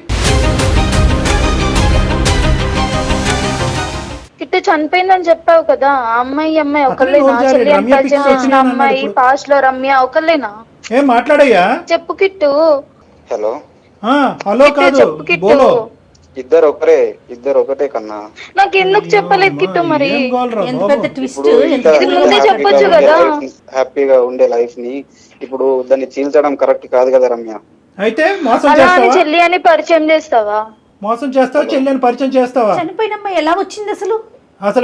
కిట్టు చనిపోయిందని చెప్పావు కదా, ఆ అమ్మాయి ఒకళ్ళేనా? చెల్లి అని పరిచయం చేసిన అమ్మాయి పాస్ట్ లో రమ్య ఒకళ్ళేనా? ఏం మాట్లాడయ్యా, చెప్పు కిట్టు. హలో కాదు, బోలో. ఇద్దరు ఒకటే కన్నా. నాకు ఎందుకు చెప్పలేదు కిట్టు? మరి చెప్పొచ్చు కదా. హ్యాపీగా ఉండే లైఫ్ ని ఇప్పుడు దాన్ని చీల్చడం కరెక్ట్ కాదు కదా రమ్య. అయితే చెల్లి అని పరిచయం చేస్తావా? మోసం చేస్తావా? చెల్లి అని పరిచయం చేస్తావా? చనిపోయిన అమ్మాయి ఎలా వచ్చింది అసలు?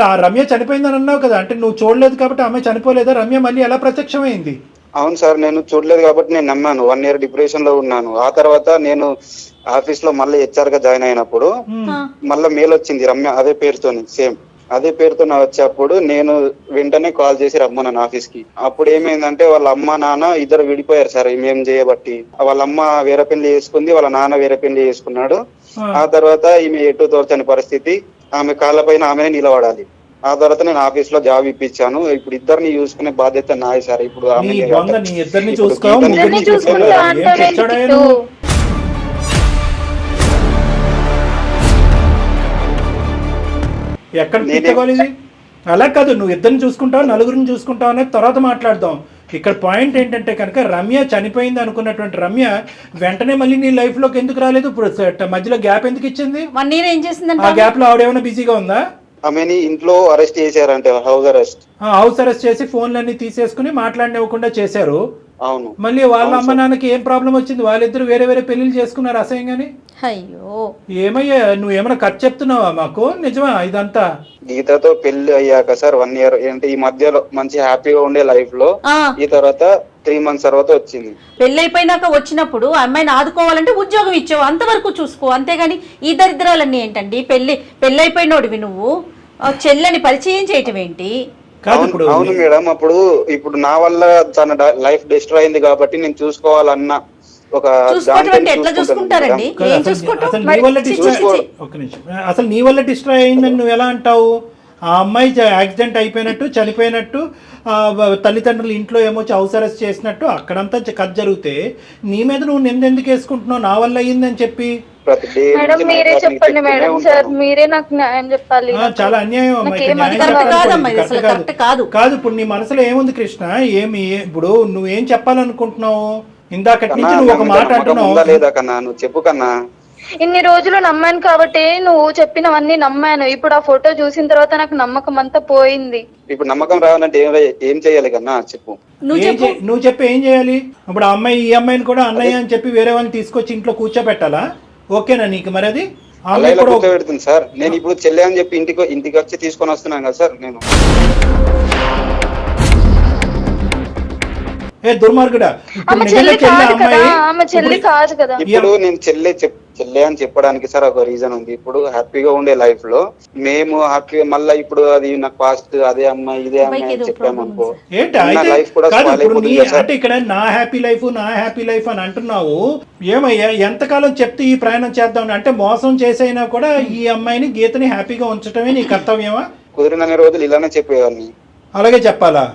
ఆ రమ్య చనిపోయిందని అన్నావు కదా, అంటే నువ్వు చూడలేదు కాబట్టి ఆమె చనిపోలేదా? రమ్య మళ్ళీ ఎలా ప్రత్యక్షమైంది? అవును సార్, నేను చూడలేదు కాబట్టి నేను నమ్మాను. 1 year డిప్రెషన్ లో ఉన్నాను. ఆ తర్వాత నేను ఆఫీస్ లో మళ్ళీ హెచ్ఆర్ గా జాయిన్ అయినప్పుడు మళ్ళీ మెయిల్ వచ్చింది రమ్య అదే పేరుతోని, సేమ్ అదే పేరుతో వచ్చేప్పుడు నేను వెంటనే కాల్ చేసి రమ్మన్నాను ఆఫీస్ కి. అప్పుడు ఏమైందంటే వాళ్ళ అమ్మ నాన్న ఇద్దరు విడిపోయారు సార్ మేము చేయబట్టి. వాళ్ళ అమ్మ వేరే పెళ్లి చేసుకుంది, వాళ్ళ నాన్న వేరే పెళ్లి చేసుకున్నాడు. ఆ తర్వాత ఈమె ఎటు తోచని పరిస్థితి, ఆమె కాళ్ళపైన ఆమెనే నిలబడాలి. ఆ తర్వాత నేను ఆఫీస్ లో జాబ్ ఇప్పించాను. ఇప్పుడు ఇద్దరిని చూసుకునే బాధ్యత నాది సార్. ఇప్పుడు ఎక్కడ తీసుకోవాలి? అలా కాదు, నువ్వు ఇద్దరిని చూసుకుంటావు, నలుగురిని చూసుకుంటావు అనేది తర్వాత మాట్లాడదాం. ఇక్కడ పాయింట్ ఏంటంటే కనుక రమ్య చనిపోయింది అనుకున్నటువంటి రమ్య వెంటనే మళ్ళీ నీ లైఫ్ లోకి ఎందుకు రాలేదు? ఇప్పుడు మధ్యలో గ్యాప్ ఎందుకు ఇచ్చింది? 1 year ఏం చేసిందంటే ఆ గ్యాప్ లో ఆవిడేమైనా బిజీగా ఉందా? ఆమెని ఇంట్లో అరెస్ట్ చేశారంటే హౌస్ అరెస్ట్ చేసి ఫోన్లన్నీ తీసేసుకుని మాట్లాడినివ్వకుండా చేశారు. అవును. మళ్ళీ వాళ్ళ అమ్మ నాన్నకి ఏం ప్రాబ్లం వచ్చింది? వాళ్ళిద్దరు వేరే పెళ్లిళ్ళు చేసుకున్నారు అసహ్యంగాని. అయ్యో ఏమయ్యా, నువ్వేమైనా ఖర్చు చెప్తున్నావా మాకు? నిజమా ఇదంతా? గీతతో పెళ్లి అయ్యాక సార్ 1 year అంటే ఈ మధ్యలో మంచి హ్యాపీగా ఉండే లైఫ్ లో ఈ తర్వాత 3 months తర్వాత వచ్చింది. పెళ్లి అయిపోయినాక వచ్చినప్పుడు అమ్మాయిని ఆదుకోవాలంటే ఉద్యోగం ఇచ్చావు, అంతవరకు చూసుకో, అంతేగాని ఈ దరిద్రాలన్నీ ఏంటండి? పెళ్లి అయిపోయినోడివి నువ్వు చెల్లని పరిచయం చేయటం ఏంటి? కాదు ఇప్పుడు అవును మేడం. ఇప్పుడు నా వల్ల తన లైఫ్ డిస్ట్రాయ్ అయింది కాబట్టి నేను చూసుకోవాలన్న ఒక చూసుకోవటం అంటే ఎట్లా చూసుకుంటారండి? కాదు, ఏం చూసుకోవటం? అసలు నీ వల్ల డిస్ట్రాయ్ ఒక్క నిమిషం, అసలు నీ వల్ల డిస్ట్రాయ్ అయిందని నువ్వు ఎలా అంటావు? ఆ అమ్మాయి యాక్సిడెంట్ అయిపోయినట్టు, చనిపోయినట్టు, తల్లిదండ్రులు ఇంట్లో ఏమొచ్చి అవసరస్ చేసినట్టు అక్కడంతా కథ జరిగితే నీ మీద నువ్వు నిందెందుకు వేసుకుంటున్నావు నా వల్ల అయ్యిందని చెప్పి? మేడం మీరే చెప్పండి మేడం, సార్ మీరే నాకు న్యాయం చెప్పాలి. చాలా అన్యాయం అమ్మా, ఇక్కడ న్యాయం చెప్పడానికి కాదు. ఇప్పుడు నీ మనసులో ఏముంది కృష్ణ? ఇప్పుడు నువ్వేం చెప్పాలనుకుంటున్నావు? ఇందాకటి నుంచి నువ్వు ఒక మాట అంటున్నావు. నువ్వు చెప్పు కన్నా. ఇన్ని రోజులు నమ్మాను కాబట్టి నువ్వు చెప్పినవన్నీ నమ్మాను. ఇప్పుడు ఆ ఫోటో చూసిన తర్వాత నాకు నమ్మకం అంతా పోయింది. ఇప్పుడు నమ్మకం రావాలంటే ఏం చేయాలి కన్నా చెప్పు. నువ్వు చెప్పి ఏం చేయాలి? ఇప్పుడు ఆ అమ్మాయి ఈ అమ్మాయిని కూడా అన్నయ్య అని చెప్పి వేరే వాళ్ళని తీసుకొచ్చి ఇంట్లో కూర్చోబెట్టాలా? ఓకేనా నీకు? మరి అది కూర్చోబెడుతుంది సార్. నేను ఇప్పుడు చెల్లె అని చెప్పి ఇంటికి వచ్చి తీసుకొని వస్తున్నాను కదా సార్ నేను. ఏ దుర్మార్గుడా, ఆమె చెల్లి కాదు కదా. ఇప్పుడు నేను చెల్లె అని చెప్పడానికి సార్ ఒక రీజన్ ఉంది. ఇప్పుడు హ్యాపీగా ఉండే లైఫ్ లో మేము హ్యాపీగా మళ్ళీ ఇప్పుడు అది నాకు పాస్ట్ అదే అమ్మాయి ఇదే అమ్మాయి అని చెప్పామనుకో లైఫ్ కూడా అంటే ఇక్కడ నా హ్యాపీ లైఫ్ అని అంటున్నావు. ఏమయ్యా ఎంతకాలం చెప్తే ఈ ప్రయాణం చేద్దాం అంటే మోసం చేసైనా కూడా ఈ అమ్మాయిని గీతని హ్యాపీగా ఉంచటమే నీ కర్తవ్యమా? కుదిరినన్ని రోజులు ఇలానే చెప్పేవాడిని. అలాగే చెప్పాలా?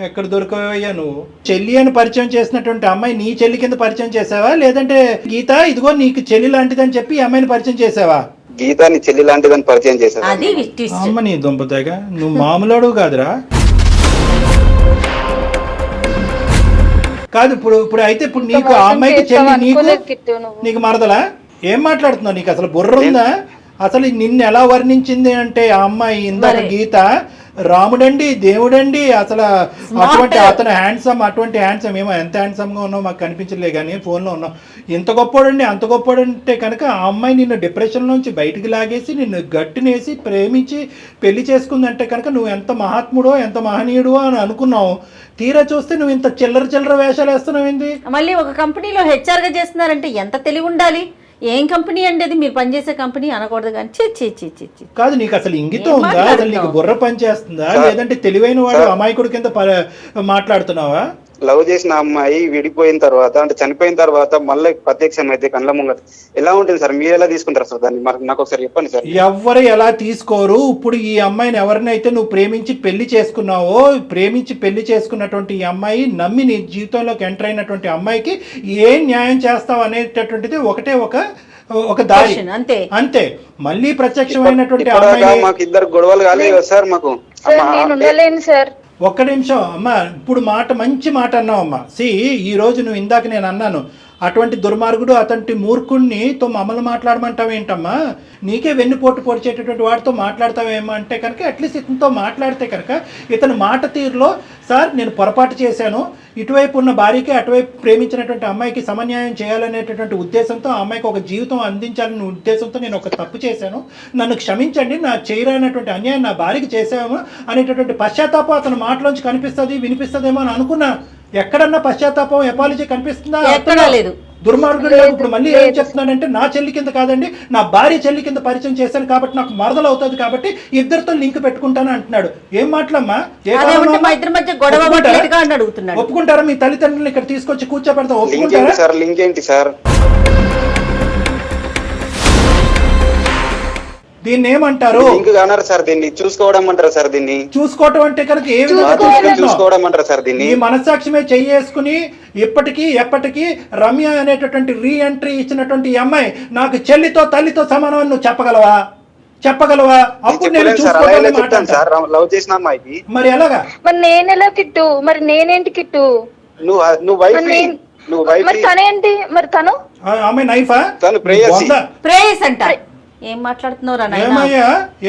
ఎక్కడ దొరకవయ్యా నువ్వు? చెల్లి అని పరిచయం చేసినటువంటి అమ్మాయి నీ చెల్లి కింద పరిచయం చేసావా, లేదంటే గీత ఇదిగో నీకు చెల్లి లాంటిదని చెప్పి ఈ అమ్మాయిని పరిచయం చేసావా? గీత నీ చెల్లి లాంటిదని పరిచయం చేసావా? అమ్మ నీ దుంపతేగా, నువ్వు మామూలు కాదురా. కాదు ఇప్పుడు అయితే ఇప్పుడు నీకు ఆ అమ్మాయికి చెల్లి, నీకు మరదలా? ఏం మాట్లాడుతున్నావు? నీకు అసలు బుర్ర ఉందా? అసలు నిన్ను ఎలా వర్ణించింది అంటే ఆ అమ్మాయి ఇందాక గీత రాముడండి, దేవుడండి, అసలు అటువంటి అతను అటువంటి హ్యాండ్సమ్ ఏమో ఎంత హ్యాండ్సమ్ గా ఉన్నావు మాకు కనిపించలే కానీ ఫోన్లో ఉన్నావు. ఇంత గొప్పోడండి అంత గొప్పోడంటే కనుక ఆ అమ్మాయి నిన్ను డిప్రెషన్ నుంచి బయటికి లాగేసి నిన్ను గట్టినేసి ప్రేమించి పెళ్లి చేసుకుందంటే కనుక నువ్వు ఎంత మహాత్ముడో ఎంత మహనీయుడో అని అనుకున్నావు. తీరా చూస్తే నువ్వు ఇంత చిల్లర వేషాలు వేస్తున్నావు ఏంది? మళ్ళీ ఒక కంపెనీలో హెచ్ఆర్ గా చేస్తున్నారంటే ఎంత తెలివి ఉండాలి? ఏం కంపెనీ అండి అది? మీరు పనిచేసే కంపెనీ అనకూడదు కానీ కాదు. నీకు అసలు ఇంగితం ఉందా? అసలు నీకు బుర్ర పనిచేస్తుందా? లేదంటే తెలివైన వాడు అమాయకుడి కింద మాట్లాడుతున్నావా? లవ్ చేసిన అమ్మాయి విడిపోయిన తర్వాత అంటే చనిపోయిన తర్వాత మళ్ళీ ప్రత్యక్షం అయితే కళ్ళ ముంగట ఎలా ఉంటుంది సార్? మీరు ఎలా తీసుకుంటారు సార్ దాన్ని? నాకు ఒకసారి చెప్పండి సార్. ఎవరు ఎలా తీసుకోరు. ఇప్పుడు ఈ అమ్మాయిని ఎవరినైతే నువ్వు ప్రేమించి పెళ్లి చేసుకున్నటువంటి ఈ అమ్మాయి నమ్మి నీ జీవితంలోకి ఎంటర్ అయినటువంటి అమ్మాయికి ఏం న్యాయం చేస్తావు అనేటటువంటిది ఒక దారి అంతే. మళ్ళీ ప్రత్యక్షమైనటువంటి అమ్మాయి మాకు ఇద్దరు గొడవలు కాలేదు సార్. మాకు ఒక్క నిమిషం అమ్మా, ఇప్పుడు మంచి మాట అన్నావు అమ్మా. ఈ రోజు నువ్వు ఇందాక నేను అన్నాను అటువంటి దుర్మార్గుడు అటువంటి మూర్ఖుడినితో మమ్మల్ని మాట్లాడమంటావేంటమ్మా? నీకే వెన్నుపోటు పొడిచేటటువంటి వాడితో మాట్లాడతావేమో అంటే కనుక అట్లీస్ట్ ఇతనితో మాట్లాడితే కనుక ఇతని మాట తీరులో సార్ నేను పొరపాటు చేశాను, ఇటువైపు ఉన్న భార్యకి అటువైపు ప్రేమించినటువంటి అమ్మాయికి సమన్యాయం చేయాలనేటటువంటి ఉద్దేశంతో ఆ అమ్మాయికి ఒక జీవితం అందించాలనే ఉద్దేశంతో నేను ఒక తప్పు చేశాను, నన్ను క్షమించండి, నా చేయరానటువంటి అన్యాయం నా భార్యకి చేసాము అనేటటువంటి పశ్చాత్తాపం అతని మాటలోంచి కనిపిస్తుంది వినిపిస్తుందేమో అని అనుకున్నా. ఎక్కడన్నా పశ్చాత్తాపం ఎపాలజీ కనిపిస్తుందా? ఎక్కడా లేదు. దుర్మార్గుడు ఇప్పుడు మళ్ళీ ఏం చెప్తున్నాడంటే నా చెల్లి కింద కాదండి నా భార్య చెల్లి కింద పరిచయం చేశాను కాబట్టి నాకు మరదలు అవుతుంది కాబట్టి ఇద్దరితో లింక్ పెట్టుకుంటాను అంటున్నాడు. ఏం మాటలమ్మా? ఒప్పుకుంటారా? మీ తల్లిదండ్రులు ఇక్కడ తీసుకొచ్చి కూర్చోబెడతా ఒప్పుకుంటారా? లింక్ ఏంటి సార్? దీన్ని ఏమంటారు? సార్ దీన్ని చూసుకోవడం అంటారా సార్? దీన్ని చూసుకోవడం అంటే కనుక ఏ విధంగా చూసుకోవడం అంటారా సార్? దీన్ని ఈ మనస్సాక్షిమే చెయ్యేసుకుని ఇప్పటికీ ఎప్పటికీ రమ్య అనేటటువంటి రీ ఎంట్రీ ఇచ్చినటువంటి అమ్మాయి నాకు చెల్లితో తల్లితో సమానం నువ్వు చెప్పగలవా? అప్పుడు నేను లవ్ చేసిన అమ్మాయికి మరి ఎలాగా? మరి నేనెలా కిట్టు? మరి నేనేంటి కిట్టు? నువ్వు మరి తనేంటి? మరి తను ఆమె నైఫా? తను ప్రేయస్ అంట. ఏం మాట్లాడుతున్నావు?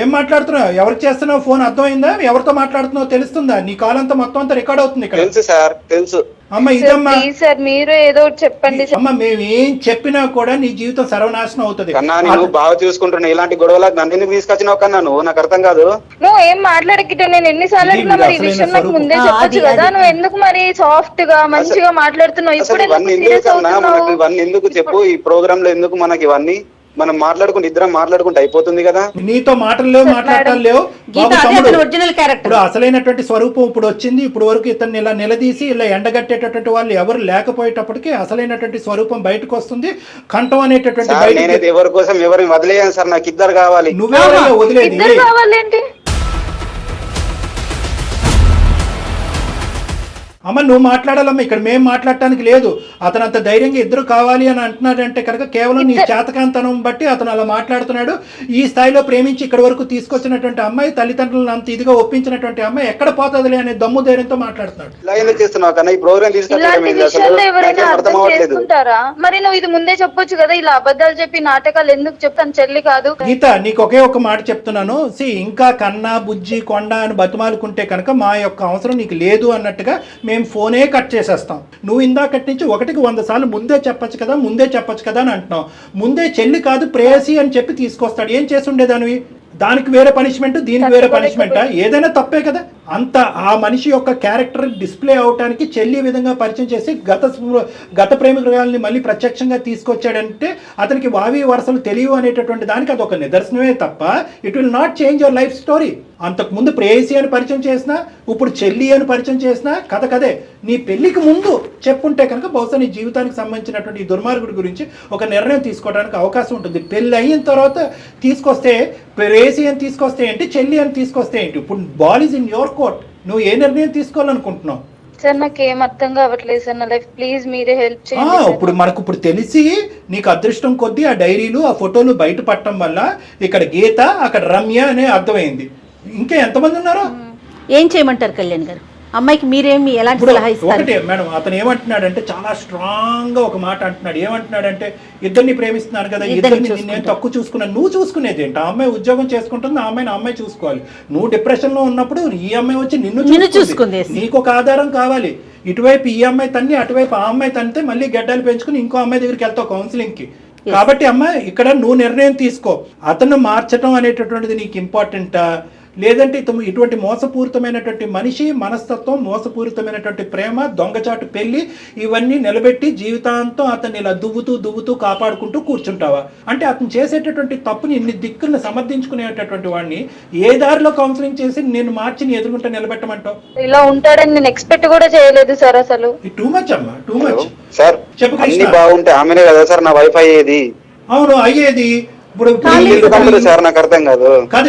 ఏం మాట్లాడుతున్నావు? ఎవరికి చేస్తున్నావు ఫోన్? అర్థమైందా? ఎవరితో మాట్లాడుతున్నావు తెలుస్తుందా? నీ కాల్ అంతా మొత్తం అంతా రికార్డ్ అవుతుంది ఇక్కడ. తెలుసు సార్, తెలుసు. అమ్మ ఇదమ్మా సార్ మీరు ఏదో చెప్పండి. అమ్మ మేము ఏం చెప్పినా కూడా నీ జీవితం సర్వనాశనం అవుతుంది. కన్నా నువ్వు బాగా చూసుకుంటున్నా ఇలాంటి గొడవలకు నన్ను ఎందుకు తీసుకొచ్చినావు కన్నా? నువ్వు నాకు అర్థం కాదు. నువ్వు ఏం మాట్లాడకిట్టు? నేను ఎన్నిసార్లు అడిగినా మరి ఈ విషయం నాకు ముందే చెప్పొచ్చు కదా. నువ్వు ఎందుకు మరి సాఫ్ట్ గా మంచిగా మాట్లాడుతున్నావు? ఇప్పుడు ఇవన్నీ ఎందుకు చెప్పు? ఈ ప్రోగ్రామ్ లో ఎందుకు మనకి ఇవన్నీ? మనం మాట్లాడుకుంటే ఇద్దరం మాట్లాడుకుంటే అయిపోతుంది కదా. నీతో మాటలు లేవు, మాట్లాడటాలు లేవు. గీత బాబు అదే తమ్ముడు, అతని ఒరిజినల్ క్యారెక్టర్. ఇప్పుడు అసలైనటువంటి స్వరూపం ఇప్పుడు వచ్చింది. ఇప్పుడు వరకు ఇతన్ని ఇలా నిలదీసి ఇలా ఎండగట్టేటటువంటి వాళ్ళు ఎవరు లేకపోయేటప్పటికి అసలైనటువంటి స్వరూపం బయటకు వస్తుంది. కంఠం అనేటటువంటి సార్ నేనైతే ఎవరి కోసం ఎవరిని వదిలేయాను సార్, నాకు ఇద్దరు కావాలి. నువ్వెవరో వదిలేది. ఇద్దరు కావాలేంటి? అమ్మ నువ్వు మాట్లాడాలమ్మా, ఇక్కడ మేము మాట్లాడటానికి లేదు. అతను అంత ధైర్యంగా ఇద్దరు కావాలి అని అంటున్నాడంటే కనుక కేవలం నీ చేతకాంతనం బట్టి అతను అలా మాట్లాడుతున్నాడు. ఈ స్థాయిలో ప్రేమించి ఇక్కడ వరకు తీసుకొచ్చినటువంటి అమ్మాయి, తల్లిదండ్రులను అంత ఇదిగా ఒప్పించినటువంటి అమ్మాయి ఎక్కడ పోతుందిలే అనే దమ్ము ధైర్యంతో మాట్లాడుతున్నాడు. ఇలా ఎందుకు చేస్తున్నావు కన్నా? ఈ ప్రోగ్రామ్ ఇలాంటి విషయాల్లో ఎవరైనా అర్థం చేసుకుంటారా? మరి నువ్వు ఇది ముందే చెప్పొచ్చు కదా, ఇలా అబద్ధాలు చెప్పి నాటకాలు ఎందుకు చెప్తాను? చెల్లి కాదు. గీత నీకు ఒకే ఒక మాట చెప్తున్నాను. ఇంకా కన్నా బుజ్జి కొండ అని బతిమాలుకుంటే కనుక మా యొక్క అవసరం నీకు లేదు అన్నట్టుగా మేము ఫోనే కట్ చేసేస్తాం. నువ్వు ఇందాకటి నుంచి 1కి 100 సార్లు ముందే చెప్పచ్చు కదా అని అంటున్నావు. ముందే చెల్లి కాదు ప్రేయసి అని చెప్పి తీసుకొస్తాడు. ఏం చేసి ఉండేదానివి? దానికి వేరే పనిష్మెంట్, దీనికి వేరే పనిష్మెంటా? ఏదైనా తప్పే కదా. అంత ఆ మనిషి యొక్క క్యారెక్టర్ డిస్ప్లే అవటానికి చెల్లి విధంగా పరిచయం చేసి గత ప్రేమికురాలని మళ్ళీ ప్రత్యక్షంగా తీసుకొచ్చాడంటే అతనికి వావి వరసలు తెలియవు అనేటటువంటి దానికి అదొక నిదర్శనమే తప్ప it will not change your life story. అంతకుముందు ప్రేయసి అని పరిచయం చేసినా, ఇప్పుడు చెల్లి అని పరిచయం చేసినా కథ కదే. నీ పెళ్లికి ముందు చెప్పుంటే కనుక బహుశా నీ జీవితానికి సంబంధించినటువంటి ఈ దుర్మార్గుడి గురించి ఒక నిర్ణయం తీసుకోవడానికి అవకాశం ఉంటుంది. పెళ్ళి అయిన తర్వాత తీసుకొస్తే ప్రేయసి అని తీసుకొస్తే ఏంటి, చెల్లి అని తీసుకొస్తే ఏంటి? ఇప్పుడు ball is in your court. నువ్వు ఏ నిర్ణయం తీసుకోవాలనుకుంటున్నావు? సార్ నాకు ఏం అర్థం కావట్లేదు సార్, నా లైఫ్ ప్లీజ్ మీరే హెల్ప్ చేయండి. ఇప్పుడు మనకు ఇప్పుడు తెలిసి నీకు అదృష్టం కొద్దీ ఆ డైరీలు ఆ ఫోటోలు బయట పట్టడం వల్ల ఇక్కడ గీత అక్కడ రమ్య అనే అర్థమైంది. ఇంకా ఎంతమంది ఉన్నారో? ఏం చేయమంటారు కళ్యాణ్ గారు? అమ్మాయికి మీరేమి ఎలాంటి సలహా ఇస్తారు? ఒకటే మేడం, అతను ఏమంటున్నాడంటే చాలా స్ట్రాంగ్ గా ఒక మాట అంటున్నాడు. ఏమంటున్నాడంటే ఇద్దరిని ప్రేమిస్తున్నారు కదా, ఇద్దరిని నేను తక్కువ చూసుకున్నాను. నువ్వు చూసుకునేది ఏంటి? ఆ అమ్మాయి ఉద్యోగం చేసుకుంటుంది, ఆ అమ్మాయిని ఆ అమ్మాయి చూసుకోవాలి. నువ్వు డిప్రెషన్ లో ఉన్నప్పుడు ఈ అమ్మాయి వచ్చి నిన్ను చూసుకుంది. నీకు ఒక ఆధారం కావాలి. ఇటువైపు ఈ అమ్మాయి తన్ని, అటువైపు ఆ అమ్మాయి తన్నితే మళ్ళీ గడ్డలు పెంచుకుని ఇంకో అమ్మాయి దగ్గరికి వెళ్తావు కౌన్సిలింగ్ కి. కాబట్టి అమ్మ ఇక్కడ నువ్వు నిర్ణయం తీసుకో. అతను మార్చడం అనేటటువంటిది నీకు ఇంపార్టెంటా, లేదంటే ఇటువంటి మోసపూరితమైనటువంటి మనిషి మనస్తత్వం, మోసపూరితమైనటువంటి ప్రేమ, దొంగచాటు పెళ్లి ఇవన్నీ నిలబెట్టి జీవితాంతం అతన్ని ఇలా దువ్వుతూ కాపాడుకుంటూ కూర్చుంటావా? అంటే అతను చేసేటటువంటి తప్పుని ఇన్ని దిక్కులను సమర్థించుకునేటటువంటి వాడిని ఏ దారిలో కౌన్సిలింగ్ చేసి నేను మార్చి నీ ఎదురుకుంటా నిలబెట్టమంటావు? ఇలా ఉంటాడని నేను ఎక్స్పెక్ట్ కూడా చేయలేదు సార్. అసలు టూ మచ్ అమ్మా, టూ మచ్. సార్ అన్ని బాగుంటే ఆమెనే కదా సార్ నా వైఫ్ అయ్యేది. అవును అయ్యేది. ఇప్పుడు సార్ నాకు అర్థం కాదు.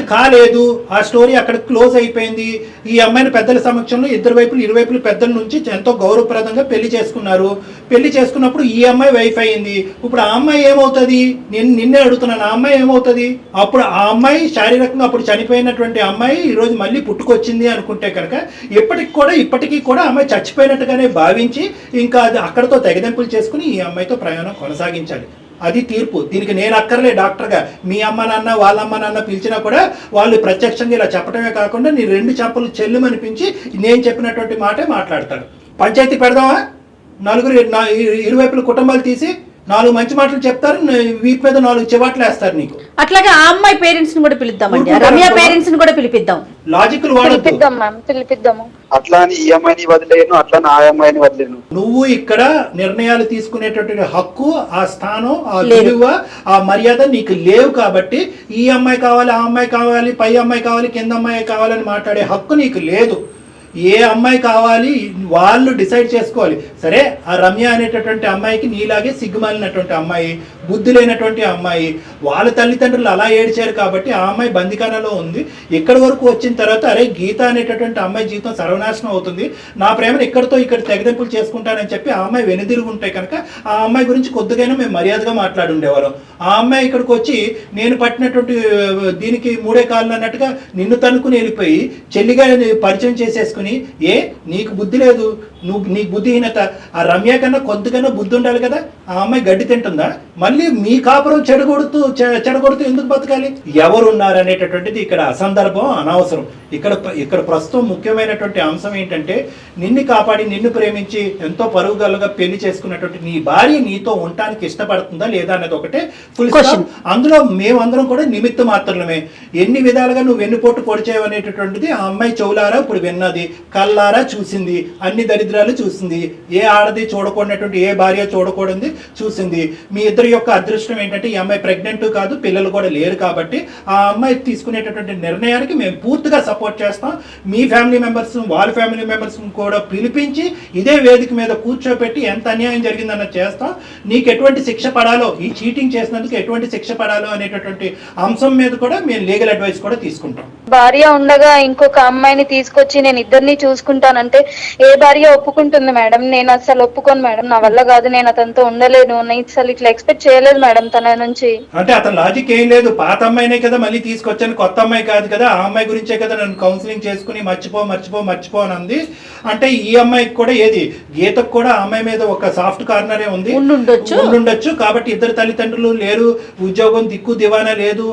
కాలేదు. ఆ స్టోరీ అక్కడ క్లోజ్ అయిపోయింది. ఈ అమ్మాయిని పెద్దల సమక్షంలో ఇరువైపులు పెద్దల నుంచి ఎంతో గౌరవప్రదంగా పెళ్లి చేసుకున్నారు. పెళ్లి చేసుకున్నప్పుడు ఈ అమ్మాయి వైఫ్ అయింది. ఇప్పుడు ఆ అమ్మాయి ఏమవుతుంది? నేను నిన్నే అడుగుతున్నాను, ఆ అమ్మాయి ఏమవుతుంది? అప్పుడు ఆ అమ్మాయి శారీరకంగా అప్పుడు చనిపోయినటువంటి అమ్మాయి ఈ రోజు మళ్ళీ పుట్టుకొచ్చింది అనుకుంటే కనుక ఇప్పటికీ కూడా అమ్మాయి చచ్చిపోయినట్టుగానే భావించి ఇంకా అది అక్కడతో తెగదెంపులు చేసుకుని ఈ అమ్మాయితో ప్రయాణం కొనసాగించాలి. అది తీర్పు. దీనికి నేను అక్కర్లే డాక్టర్గా. మీ అమ్మ నాన్న వాళ్ళ అమ్మ నాన్న పిలిచినా కూడా వాళ్ళు ప్రత్యక్షంగా ఇలా చెప్పడమే కాకుండా నీ 2 చెంపలు చెల్లుమనిపించి నేను చెప్పినటువంటి మాటే మాట్లాడతారు. పంచాయతీ పెడదామా? ఇరువైపుల కుటుంబాలు తీసి 4 మంచి మాటలు చెప్తారు, వీపు మీద 4 చివాట్లు వేస్తారు నీకు. అట్లాగే ఆ అమ్మాయి పేరెంట్స్ ని కూడా పిలుద్దామండి, రమ్య పేరెంట్స్ ని కూడా పిలిపిద్దాం. లాజికల్ పిలిపిద్దాము. అట్లా అని ఈ అమ్మాయిని వదిలేను, అట్లా నా అమ్మాయిని వదిలేను. నువ్వు ఇక్కడ నిర్ణయాలు తీసుకునేటటువంటి హక్కు, ఆ స్థానం, ఆ విలువ, ఆ మర్యాద నీకు లేవు. కాబట్టి ఈ అమ్మాయి కావాలి, ఆ అమ్మాయి కావాలి, పై అమ్మాయి కావాలి, కింద అమ్మాయి కావాలని మాట్లాడే హక్కు నీకు లేదు. ఏ అమ్మాయి కావాలి వాళ్ళు డిసైడ్ చేసుకోవాలి. సరే ఆ రమ్య అనేటటువంటి అమ్మాయికి నీలాగే సిగ్గుమాలినటువంటి అమ్మాయి, బుద్ధి లేనటువంటి అమ్మాయి, వాళ్ళ తల్లిదండ్రులు అలా ఏడ్చారు కాబట్టి ఆ అమ్మాయి బందికానలో ఉంది. ఇక్కడి వరకు వచ్చిన తర్వాత అరే గీత అనేటటువంటి అమ్మాయి జీవితం సర్వనాశనం అవుతుంది, నా ప్రేమను ఇక్కడ తెగదెంపులు చేసుకుంటానని చెప్పి ఆ అమ్మాయి వెనుదిరుగుంటే కనుక ఆ అమ్మాయి గురించి కొద్దిగైనా మేము మర్యాదగా మాట్లాడుండేవాళ్ళం. ఆ అమ్మాయి ఇక్కడికి వచ్చి నేను పట్టినటువంటి దీనికి 3 కాళ్ళు అన్నట్టుగా నిన్ను తనుకుని వెళ్ళిపోయి చెల్లిగా పరిచయం చేసేసుకుని ఏ నీకు బుద్ధి లేదు, నీకు బుద్ధిహీనత. ఆ రమ్య కన్నా కొంతకన్నా బుద్ధి ఉండాలి కదా. ఆ అమ్మాయి గడ్డి తింటుందా? మళ్ళీ మీ కాపురం చెడగొడుతూ ఎందుకు బతకాలి? ఎవరున్నారు అనేటటువంటిది ఇక్కడ అసందర్భం, అనవసరం. ఇక్కడ ప్రస్తుతం ముఖ్యమైనటువంటి అంశం ఏంటంటే నిన్ను కాపాడి నిన్ను ప్రేమించి ఎంతో పరుగుగలగా పెళ్లి చేసుకున్నటువంటి నీ భార్య నీతో ఉండటానికి ఇష్టపడుతుందా లేదా అనేది ఒకటే ఫుల్ స్టాప్. అందులో మేమందరం కూడా నిమిత్త మాత్రమే. ఎన్ని విధాలుగా నువ్వు వెన్నుపోటు పొడిచేవు అనేటటువంటిది ఆ అమ్మాయి చెవులారా ఇప్పుడు విన్నది, కళ్ళారా చూసింది, అన్ని దరిద్రాలు చూసింది. ఏ ఆడది చూడకూడనటువంటి, ఏ భార్య చూడకూడదు చూసింది. మీ ఇద్దరి యొక్క యొక్క అదృష్టం ఏంటంటే ఈ అమ్మాయి ప్రెగ్నెంట్ కాదు, పిల్లలు కూడా లేరు కాబట్టి ఆ అమ్మాయి తీసుకునేటటువంటి నిర్ణయానికి మేము పూర్తిగా సపోర్ట్ చేస్తాం. మీ ఫ్యామిలీ మెంబర్స్, వాళ్ళ ఫ్యామిలీ మెంబర్స్ కూడా పిలిపించి ఇదే వేదిక మీద కూర్చోబెట్టి ఎంత అన్యాయం జరిగిందన్నది చేస్తాం. నీకు ఎటువంటి శిక్ష పడాలో, ఈ చీటింగ్ చేసినందుకు ఎటువంటి శిక్ష పడాలో అనేటటువంటి అంశం మీద కూడా మేము లీగల్ అడ్వైస్ కూడా తీసుకుంటాం. భార్య ఉండగా ఇంకొక అమ్మాయిని తీసుకొచ్చి నేను ఇద్దరిని చూసుకుంటానంటే ఏ భార్య ఒప్పుకుంటుంది మేడం? నేను అసలు ఒప్పుకోను మేడం, నా వల్ల కాదు, నేను అతనితో ఉండలేను. నేను అసలు ఇట్లా ఎక్స్పెక్ట్ చేయలేదు మేడం తన నుంచి. అంటే అతను లాజిక్ ఏం లేదు, పాత అమ్మాయినే కదా మళ్ళీ తీసుకొచ్చాను, కొత్త అమ్మాయి కాదు కదా, ఆ అమ్మాయి గురించే కదా నన్ను కౌన్సిలింగ్ చేసుకుని మర్చిపో అని అంది. అంటే ఈ అమ్మాయికి కూడా ఏది, గీతకు కూడా ఆ అమ్మాయి మీద ఒక సాఫ్ట్ కార్నరే ఉంది, ఉండుండొచ్చు. కాబట్టి ఇద్దరు తల్లిదండ్రులు లేరు, ఉద్యోగం దిక్కు దివానా లేదు,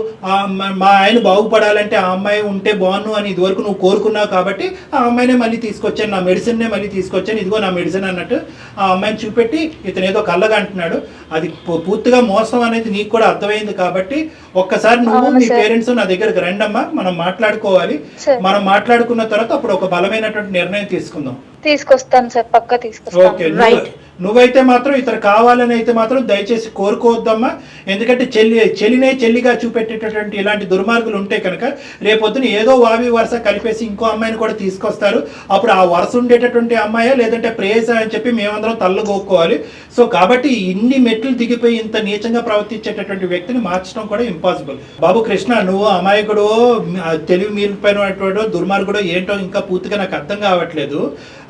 మా ఆయన బాగుపడాలంటే ఆ అమ్మాయి ఉంటే బాగున్ను అని ఇదివరకు నువ్వు కోరుకున్నావు కాబట్టి ఆ అమ్మాయినే మళ్ళీ తీసుకొచ్చాను, నా మెడిసిన్నే మళ్ళీ తీసుకొచ్చాను, ఇదిగో నా మెడిసిన్ అన్నట్టు ఆ అమ్మాయిని చూపెట్టి ఇతను ఏదో కళ్ళగా అంటున్నాడు. అది పూర్తిగా మోసం అనేది నీకు కూడా అర్థమైంది కాబట్టి ఒక్కసారి నువ్వు మీ పేరెంట్స్ నా దగ్గరకు రండమ్మా, మనం మాట్లాడుకోవాలి. మనం మాట్లాడుకున్న తర్వాత అప్పుడు ఒక బలమైనటువంటి నిర్ణయం తీసుకుందాం. తీసుకొస్తాను సార్, పక్కా తీసుకొస్తాను. నువ్వైతే మాత్రం ఇతను కావాలని అయితే మాత్రం దయచేసి కోరుకోవద్దమ్మా. ఎందుకంటే చెల్లినే చెల్లిగా చూపెట్టేటటువంటి ఇలాంటి దుర్మార్గులు ఉంటే కనుక రేపొద్దున ఏదో వావి వరుస కలిపేసి ఇంకో అమ్మాయిని కూడా తీసుకొస్తారు. అప్పుడు ఆ వరుస ఉండేటటువంటి అమ్మాయా లేదంటే ప్రేయస అని చెప్పి మేమందరం తల్లుగోక్కోవాలి. సో కాబట్టి ఇన్ని మెట్లు దిగిపోయి ఇంత నీచంగా ప్రవర్తించేటటువంటి వ్యక్తిని మార్చడం కూడా ఇంపాసిబుల్. బాబు కృష్ణ, నువ్వు అమాయకుడు, తెలివి మీరిపోయినటువంటి దుర్మార్గుడు ఏంటో ఇంకా పూర్తిగా నాకు అర్థం కావట్లేదు.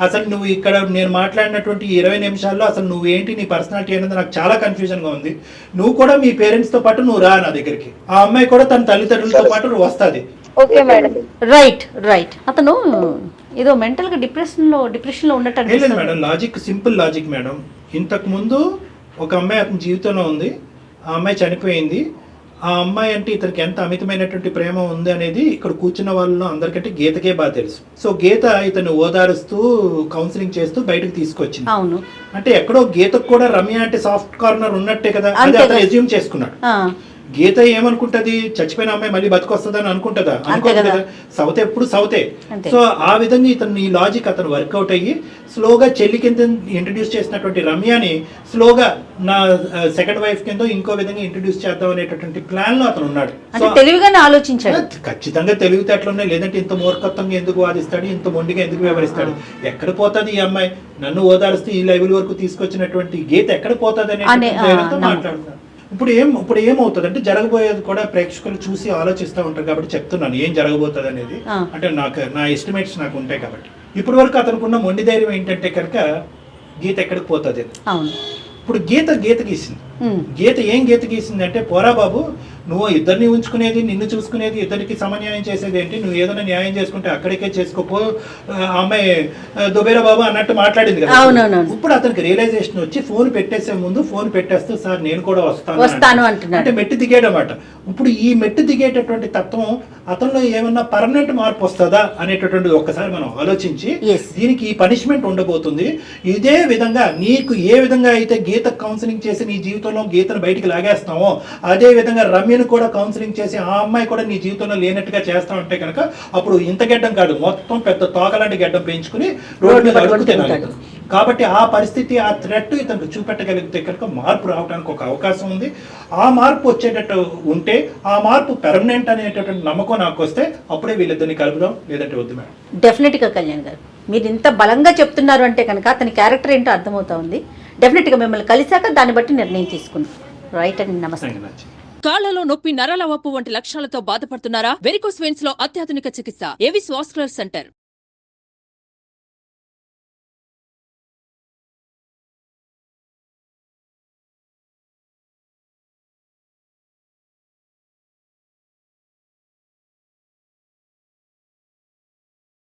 అసలు నువ్వు ఇక్కడ నేను మాట్లాడినటువంటి 20 నిమిషాల్లో అసలు నువ్వు ఏంటి, నీ పర్సనాలిటీ అనేది నాకు చాలా కన్ఫ్యూజన్ గా ఉంది. నువ్వు కూడా మీ పేరెంట్స్ తో పాటు నువ్వు రా నా దగ్గరికి, ఆ అమ్మాయి కూడా తన తల్లిదండ్రులతో పాటు వస్తుంది. Okay madam. రైట్. అతను ఏదో మెంటల్ గా డిప్రెషన్ లో ఉన్నట్టు లేదు madam, logic simple logic madam. ఇంతకు ముందు ఒక అమ్మాయి అతని జీవితంలో ఉంది, ఆ అమ్మాయి చనిపోయింది. ఆ అమ్మాయి అంటే ఇతనికి ఎంత అమితమైనటువంటి ప్రేమ ఉంది అనేది ఇక్కడ కూర్చున్న వాళ్ళలో అందరికంటే గీతకే బాగా తెలుసు. సో గీత ఇతను ఓదారుస్తూ కౌన్సిలింగ్ చేస్తూ బయటకు తీసుకొచ్చింది. అవును. అంటే ఎక్కడో గీతకు కూడా రమ్య అంటే సాఫ్ట్ కార్నర్ ఉన్నట్టే కదా, అది అతను ఎజ్యూమ్ చేసుకున్నాడు. గీత ఏమనుకుంటది, చచ్చిపోయిన అమ్మాయి మళ్ళీ బతికొస్తుందని అనుకుంటుందా? అనుకోదు కదా, సౌత్ ఎప్పుడు సౌతే. సో ఆ విధంగా ఇతను ఈ లాజిక్ అతను వర్కౌట్ అయ్యి స్లోగా చెల్లి కింద ఇంట్రడ్యూస్ చేసినటువంటి రమ్యని స్లోగా నా సెకండ్ వైఫ్ కింద ఇంకో విధంగా ఇంట్రడ్యూస్ చేద్దాం అనేటటువంటి ప్లాన్ లో అతను ఉన్నాడు. తెలివిగానే ఆలోచించాడు. ఖచ్చితంగా తెలివితేటలున్నాయి, లేదంటే ఇంత మూర్ఖత్వంగా ఎందుకు వాదిస్తాడు, ఇంత మొండిగా ఎందుకు వ్యవహరిస్తాడు? ఎక్కడ పోతుంది ఈ అమ్మాయి, నన్ను ఓదారుస్తూ ఈ లెవెల్ వరకు తీసుకొచ్చినటువంటి గీత ఎక్కడ పోతుంది అనేది మాట్లాడుతున్నాను. ఇప్పుడు ఏమవుతుంది అంటే జరగబోయేది కూడా ప్రేక్షకులు చూసి ఆలోచిస్తూ ఉంటారు కాబట్టి చెప్తున్నాను ఏం జరగబోతుంది అనేది. అంటే నా ఎస్టిమేట్స్ నాకు ఉంటాయి కాబట్టి. ఇప్పటి వరకు అతనుకున్న మొండి ధైర్యం ఏంటంటే కనుక గీత ఎక్కడికి పోతుంది. ఇప్పుడు గీత గీసింది. గీత గీసింది అంటే పోరా బాబు, నువ్వు ఇద్దరిని ఉంచుకునేది, నిన్ను చూసుకునేది, ఇద్దరికి సమన్యాయం చేసేది ఏంటి? నువ్వు ఏదైనా న్యాయం చేసుకుంటే అక్కడికే చేసుకోపో, అమ్మాయి దుబేరా బాబు అన్నట్టు మాట్లాడింది కదా. ఇప్పుడు అతనికి రియలైజేషన్ వచ్చి ఫోన్ పెట్టేసే ముందు ఫోన్ పెట్టేస్తూ సార్ నేను కూడా వస్తాను అంటే మెట్టు దిగేటమాట. ఇప్పుడు ఈ మెట్టు దిగేటటువంటి తత్వం అతనిలో ఏమన్నా పర్మనెంట్ మార్పు వస్తుందా అనేటటువంటిది ఒక్కసారి మనం ఆలోచించి దీనికి ఈ పనిష్మెంట్ ఉండబోతుంది. ఇదే విధంగా నీకు ఏ విధంగా అయితే గీత కౌన్సిలింగ్ చేసి నీ జీవితంలో గీతను బయటికి లాగేస్తామో అదే విధంగా రమ్యను కూడా కౌన్సిలింగ్ చేసి ఆ అమ్మాయి కూడా నీ జీవితంలో లేనట్టుగా చేస్తా ఉంటే కనుక అప్పుడు ఇంత గెడ్డం కాదు, మొత్తం పెద్ద తోకలాంటి గెడ్డం పెంచుకుని రోడ్డు మీద అడుగు తినాలి. కాబట్టి ఆ పరిస్థితి, ఆ థ్రెట్ ఇతనికి చూపెట్టగలిగితే కనుక మార్పు రావడానికి ఒక అవకాశం ఉంది. ఆ మార్పు వచ్చేటట్టు ఉంటే, ఆ మార్పు పెర్మనెంట్ అనేటటువంటి నమ్మకం నాకు వస్తే అప్పుడే వీళ్ళిద్దరిని కలుపుదాం, లేదంటే వద్దు మేడం. డెఫినెట్గా కళ్యాణ్ గారు, మీరు ఇంత బలంగా చెప్తున్నారు అంటే కనుక అతని క్యారెక్టర్ ఏంటో అర్థమవుతా ఉంది. డెఫినెట్గా మిమ్మల్ని కలిసాక దాన్ని బట్టి నిర్ణయం తీసుకుందాం. రైట్ అండి, నమస్తే. కాళ్లలో నొప్పి, నరాల వాపు వంటి లక్షణాలతో బాధపడుతున్నారా? వెరికోస్ వెయిన్స్ లో అత్యాధునిక చికిత్స ఏవిస్ వాస్కులర్ సెంటర్.